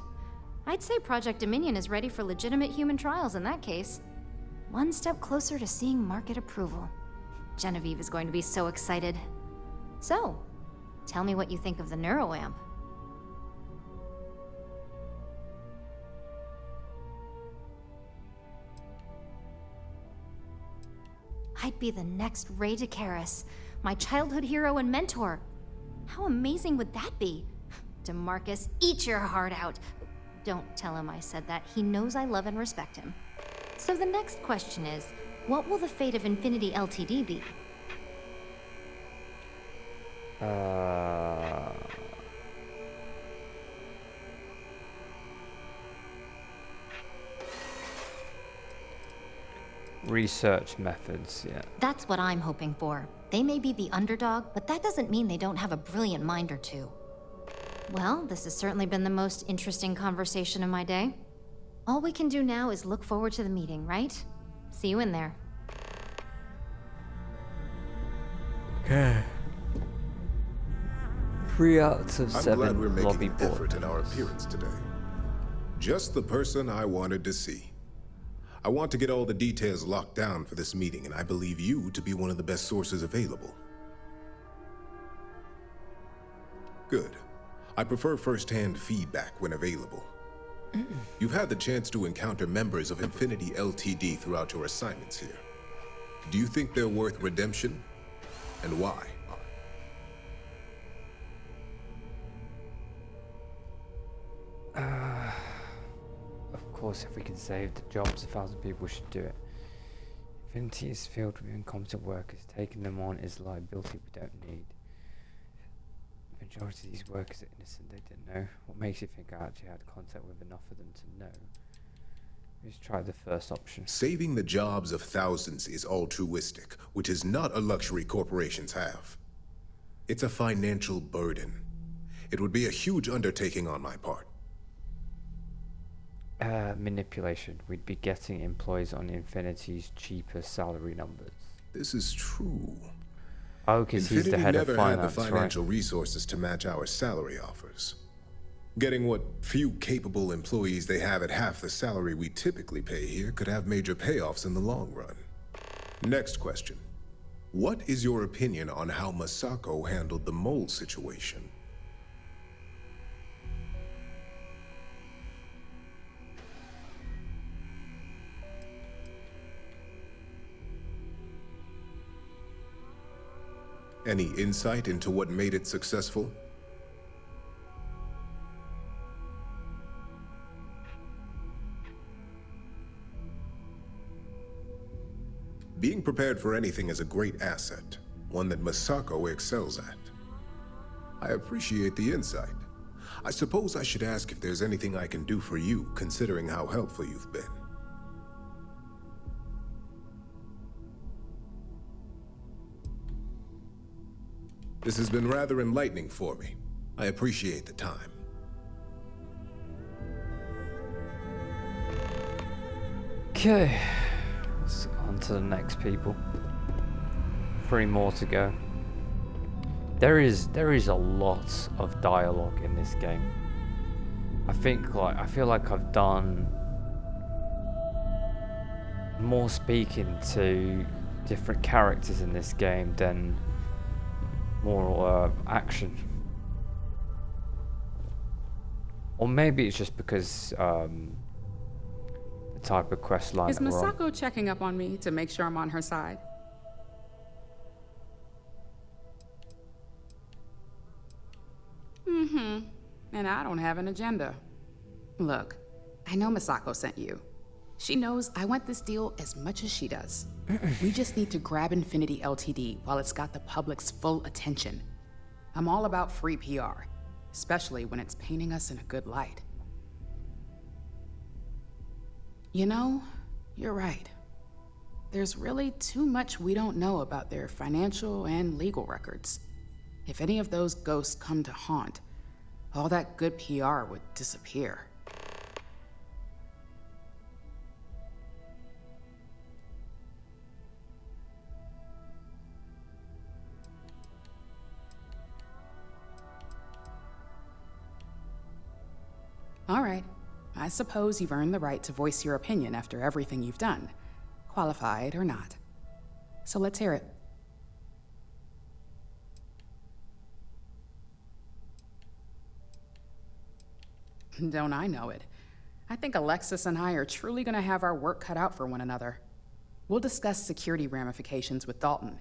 I'd say Project Dominion is ready for legitimate human trials in that case. One step closer to seeing market approval. Genevieve is going to be so excited. So, tell me what you think of the neuroamp. I'd be the next Ray DeCaris, my childhood hero and mentor. How amazing would that be? DeMarcus, eat your heart out. Don't tell him I said that. He knows I love and respect him. So the next question is, what will the fate of Infinity Ltd be? Research methods, yeah. That's what I'm hoping for. They may be the underdog, but that doesn't mean they don't have a brilliant mind or two. Well, this has certainly been the most interesting conversation of my day. All we can do now is look forward to the meeting, right? See you in there. Okay. 3 out of 7 I'm glad we're making lobby an board effort in our members. appearance today. Just the person I wanted to see. I want to get all the details locked down for this meeting, and I believe you to be one of the best sources available. Good. I prefer first-hand feedback when available. You've had the chance to encounter members of Infinity LTD throughout your assignments here. Do you think they're worth redemption? And why? Of course, if we can save the jobs, 1,000 people should do it. Infinity is filled with incompetent workers. Taking them on is a liability we don't need. The majority of these workers are innocent, they didn't know. What makes you think I actually had contact with enough of them to know? Let's try the first option. Saving the jobs of thousands is altruistic, which is not a luxury corporations have. It's a financial burden. It would be a huge undertaking on my part. Manipulation. We'd be getting employees on Infinity's cheaper salary numbers. This is true. Oh, because he's the head of Infinity never finance, had the financial right? resources to match our salary offers. Getting what few capable employees they have at half the salary we typically pay here could have major payoffs in the long run. Next question. What is your opinion on how Masako handled the mole situation? Any insight into what made it successful? Being prepared for anything is a great asset, one that Masako excels at. I appreciate the insight. I suppose I should ask if there's anything I can do for you, considering how helpful you've been. This has been rather enlightening for me. I appreciate the time. Okay. Let's go on to the next people. 3 more to go. There is a lot of dialogue in this game. I feel like I've done more speaking to different characters in this game than more action. Or maybe it's just because the type of quest line Is that we're on. Masako checking up on me to make sure I'm on her side? Mm-hmm. And I don't have an agenda. Look, I know Masako sent you. She knows I want this deal as much as she does. We just need to grab Infinity LTD while it's got the public's full attention. I'm all about free PR, especially when it's painting us in a good light. You know, you're right. There's really too much we don't know about their financial and legal records. If any of those ghosts come to haunt, all that good PR would disappear. All right. I suppose you've earned the right to voice your opinion after everything you've done, qualified or not. So let's hear it. Don't I know it? I think Alexis and I are truly going to have our work cut out for one another. We'll discuss security ramifications with Dalton,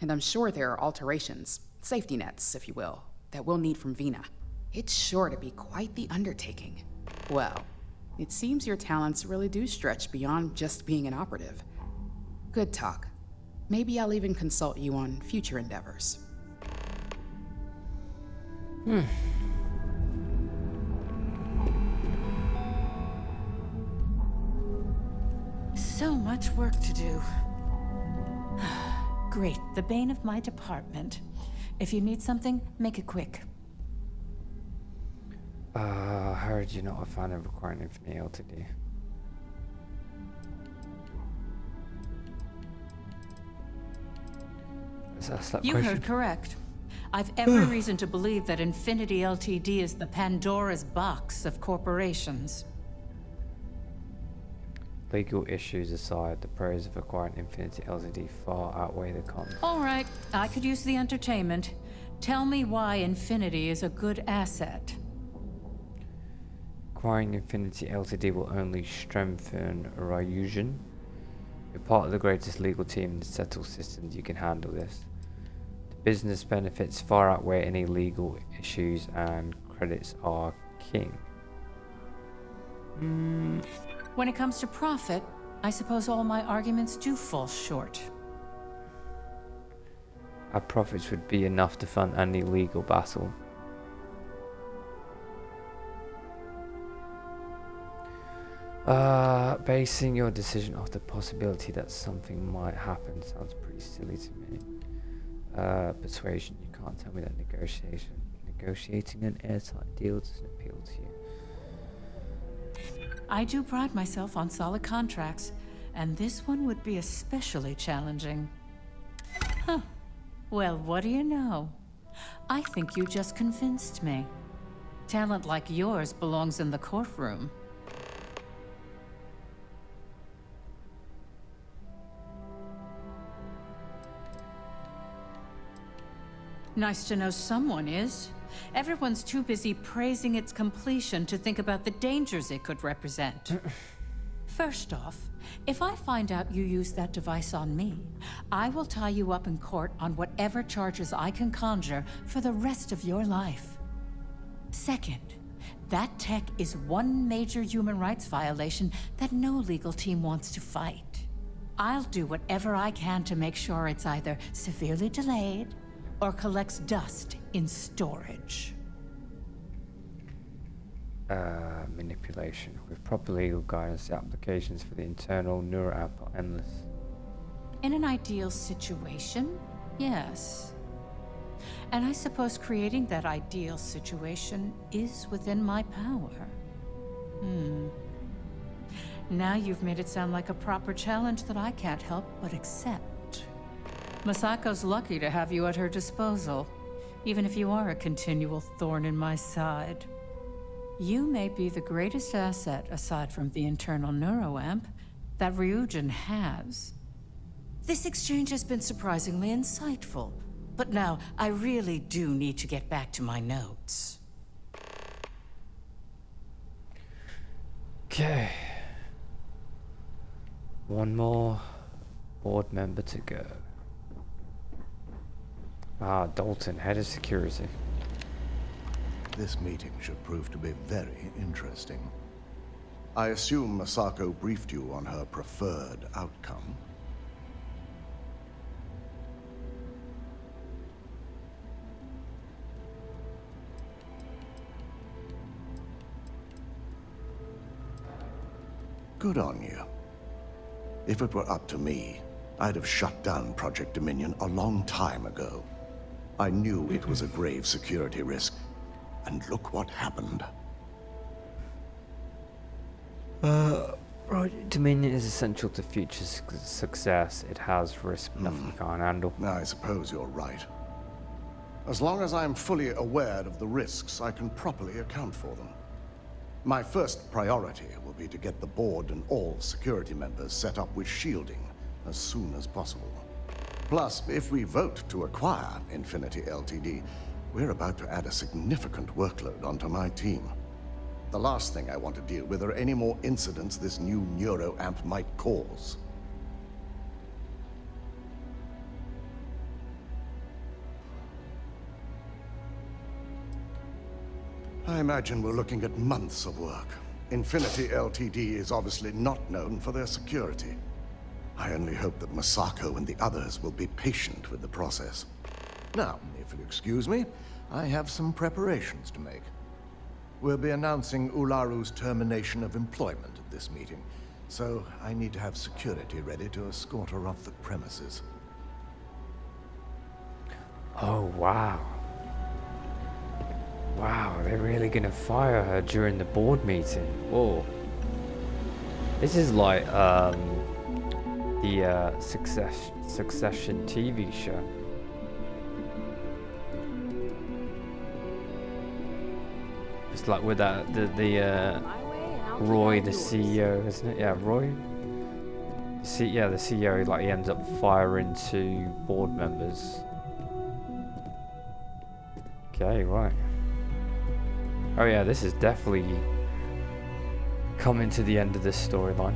and I'm sure there are alterations, safety nets, if you will, that we'll need from Vina. It's sure to be quite the undertaking. Well, it seems your talents really do stretch beyond just being an operative. Good talk. Maybe I'll even consult you on future endeavors. So much work to do. Great, the bane of my department. If you need something, make it quick. I heard you're not a fan of requiring Infinity LTD. That's that You question. heard correct. I've every reason to believe that Infinity Ltd is the Pandora's box of corporations. Legal issues aside, the pros of acquiring Infinity Ltd far outweigh the cons. All right, I could use the entertainment. Tell me why Infinity is a good asset. Acquiring Infinity Ltd will only strengthen Ryujin. You're part of the greatest legal team in the settled systems. You can handle this. The business benefits far outweigh any legal issues, and credits are king. When it comes to profit, I suppose all my arguments do fall short. Our profits would be enough to fund any legal battle. Basing your decision off the possibility that something might happen sounds pretty silly to me. Persuasion, you can't tell me that negotiating an airtight deal doesn't appeal to you. I do pride myself on solid contracts, and this one would be especially challenging. Huh. Well, what do you know? I think you just convinced me. Talent like yours belongs in the courtroom. Nice to know someone is. Everyone's too busy praising its completion to think about the dangers it could represent. First off, if I find out you used that device on me, I will tie you up in court on whatever charges I can conjure for the rest of your life. Second, that tech is one major human rights violation that no legal team wants to fight. I'll do whatever I can to make sure it's either severely delayed or collects dust in storage. Manipulation. With proper legal guidance, the applications for the internal neuro app are endless. In an ideal situation, yes. And I suppose creating that ideal situation is within my power. Now you've made it sound like a proper challenge that I can't help but accept. Masako's lucky to have you at her disposal, even if you are a continual thorn in my side. You may be the greatest asset, aside from the internal neuroamp, that Ryujin has. This exchange has been surprisingly insightful, but now I really do need to get back to my notes. Okay. One more board member to go. Dalton, head of security. This meeting should prove to be very interesting. I assume Masako briefed you on her preferred outcome. Good on you. If it were up to me, I'd have shut down Project Dominion a long time ago. I knew it was a grave security risk, and look what happened. Project Dominion is essential to future success. It has risk nothing can't handle. I suppose you're right. As long as I'm fully aware of the risks, I can properly account for them. My first priority will be to get the board and all security members set up with shielding as soon as possible. Plus, if we vote to acquire Infinity Ltd, we're about to add a significant workload onto my team. The last thing I want to deal with are any more incidents this new neuroamp might cause. I imagine we're looking at months of work. Infinity Ltd is obviously not known for their security. I only hope that Masako and the others will be patient with the process. Now, if you'll excuse me, I have some preparations to make. We'll be announcing Ularu's termination of employment at this meeting, so I need to have security ready to escort her off the premises. Oh, wow. Wow, they're really gonna fire her during the board meeting. Whoa. This is like, the Succession TV show. It's like with that Roy, the CEO, isn't it? Yeah, Roy. The CEO, like, he ends up firing two board members. Okay, right. Oh yeah, this is definitely coming to the end of this storyline.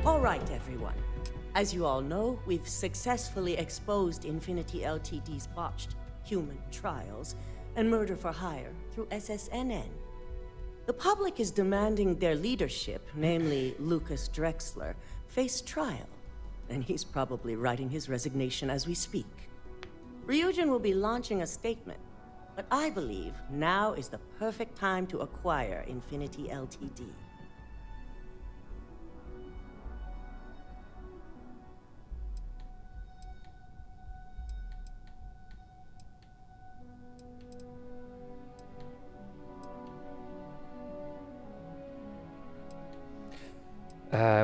All right, everyone. As you all know, we've successfully exposed Infinity Ltd's botched human trials and murder for hire through SSNN. The public is demanding their leadership, namely Lucas Drexler, face trial, and he's probably writing his resignation as we speak. Ryujin will be launching a statement, but I believe now is the perfect time to acquire Infinity Ltd.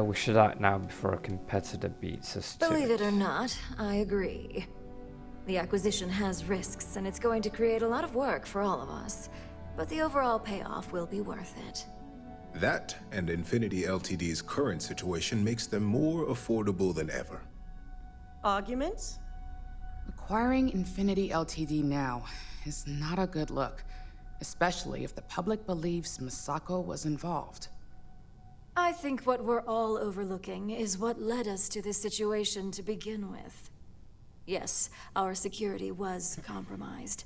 We should act now before a competitor beats us to Believe it or not, I agree. The acquisition has risks, and it's going to create a lot of work for all of us. But the overall payoff will be worth it. That and Infinity Ltd's current situation makes them more affordable than ever. Arguments? Acquiring Infinity Ltd now is not a good look, especially if the public believes Masako was involved. I think what we're all overlooking is what led us to this situation to begin with. Yes, our security was compromised.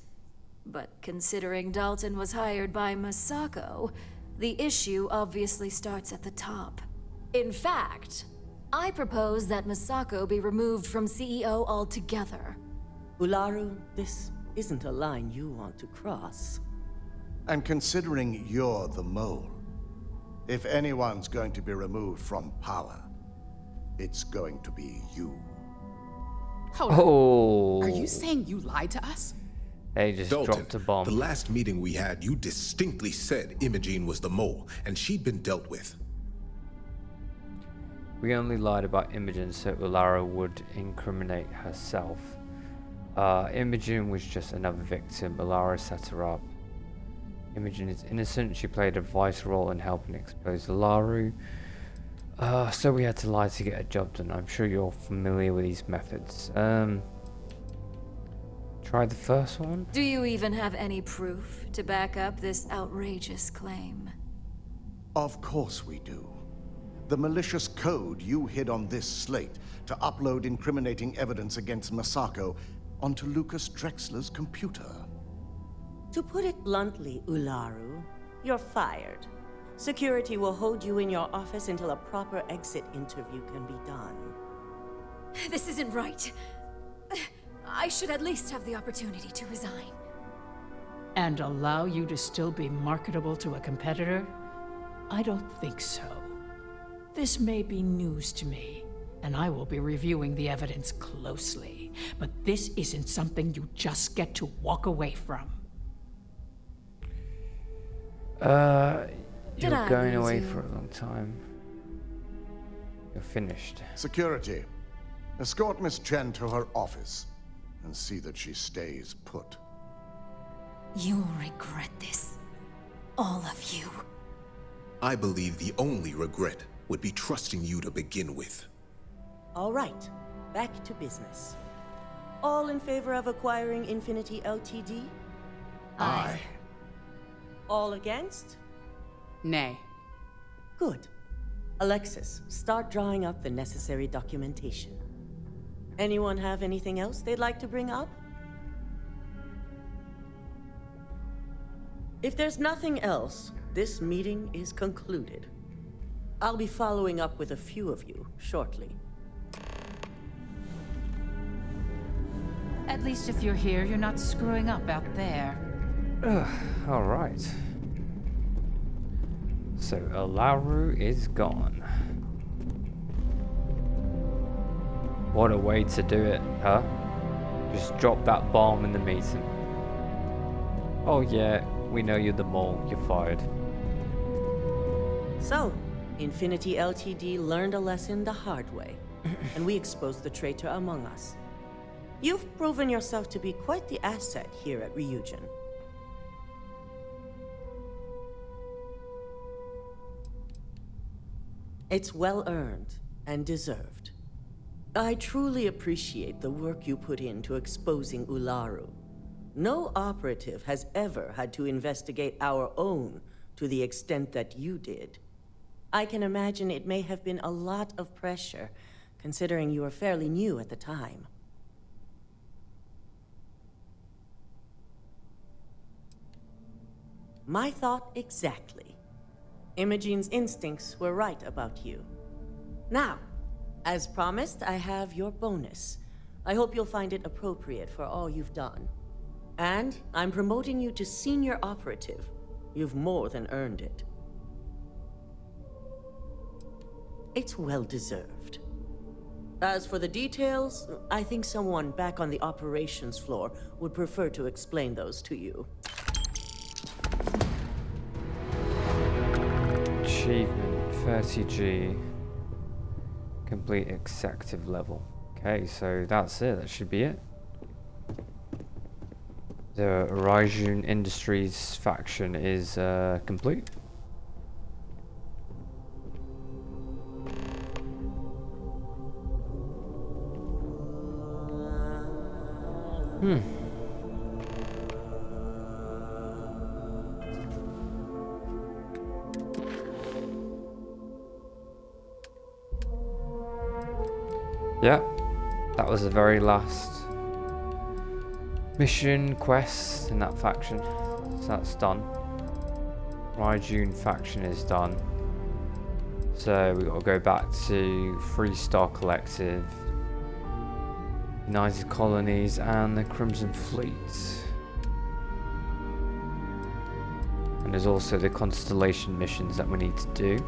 But considering Dalton was hired by Masako, the issue obviously starts at the top. In fact, I propose that Masako be removed from CEO altogether. Ularu, this isn't a line you want to cross. And considering you're the mole, if anyone's going to be removed from power, it's going to be you. Hold on. Oh. Are you saying you lied to us? Hey, just Dalton, dropped a bomb. The last meeting we had, you distinctly said Imogene was the mole, and she'd been dealt with. We only lied about Imogen so Ulara would incriminate herself. Imogen was just another victim. Ulara set her up. Imogen is innocent. She played a vital role in helping expose Ularu. So we had to lie to get a job done. I'm sure you're familiar with these methods. Try the first one? Do you even have any proof to back up this outrageous claim? Of course we do. The malicious code you hid on this slate to upload incriminating evidence against Masako onto Lucas Drexler's computer. To put it bluntly, Ularu, you're fired. Security will hold you in your office until a proper exit interview can be done. This isn't right. I should at least have the opportunity to resign. And allow you to still be marketable to a competitor? I don't think so. This may be news to me, and I will be reviewing the evidence closely. But this isn't something you just get to walk away from. You're going away for a long time. You're finished. Security, escort Miss Chen to her office and see that she stays put. You'll regret this. All of you. I believe the only regret would be trusting you to begin with. All right, back to business. All in favor of acquiring Infinity Ltd? Aye. All against? Nay. Good. Alexis, start drawing up the necessary documentation. Anyone have anything else they'd like to bring up? If there's nothing else, this meeting is concluded. I'll be following up with a few of you shortly. At least if you're here, you're not screwing up out there. Alright. So, Ularu is gone. What a way to do it, huh? Just drop that bomb in the meeting. Oh yeah, we know you're the mole, you're fired. So, Infinity Ltd. learned a lesson the hard way, and we exposed the traitor among us. You've proven yourself to be quite the asset here at Ryujin. It's well earned and deserved. I truly appreciate the work you put into exposing Ularu. No operative has ever had to investigate our own to the extent that you did. I can imagine it may have been a lot of pressure, considering you were fairly new at the time. My thought exactly. Imogene's instincts were right about you. Now, as promised, I have your bonus. I hope you'll find it appropriate for all you've done. And I'm promoting you to senior operative. You've more than earned it. It's well deserved. As for the details, I think someone back on the operations floor would prefer to explain those to you. Achievement 30G. Complete executive level. Okay, so that's it. That should be it. The Ryujin Industries faction is complete. Yeah, that was the very last mission quest in that faction. So that's done. Ryujin faction is done. So we got to go back to Freestar Collective, United Colonies, and the Crimson Fleet. And there's also the Constellation missions that we need to do.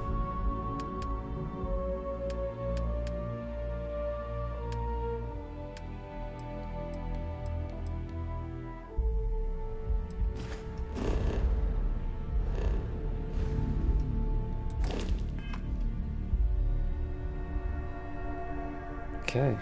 Okay.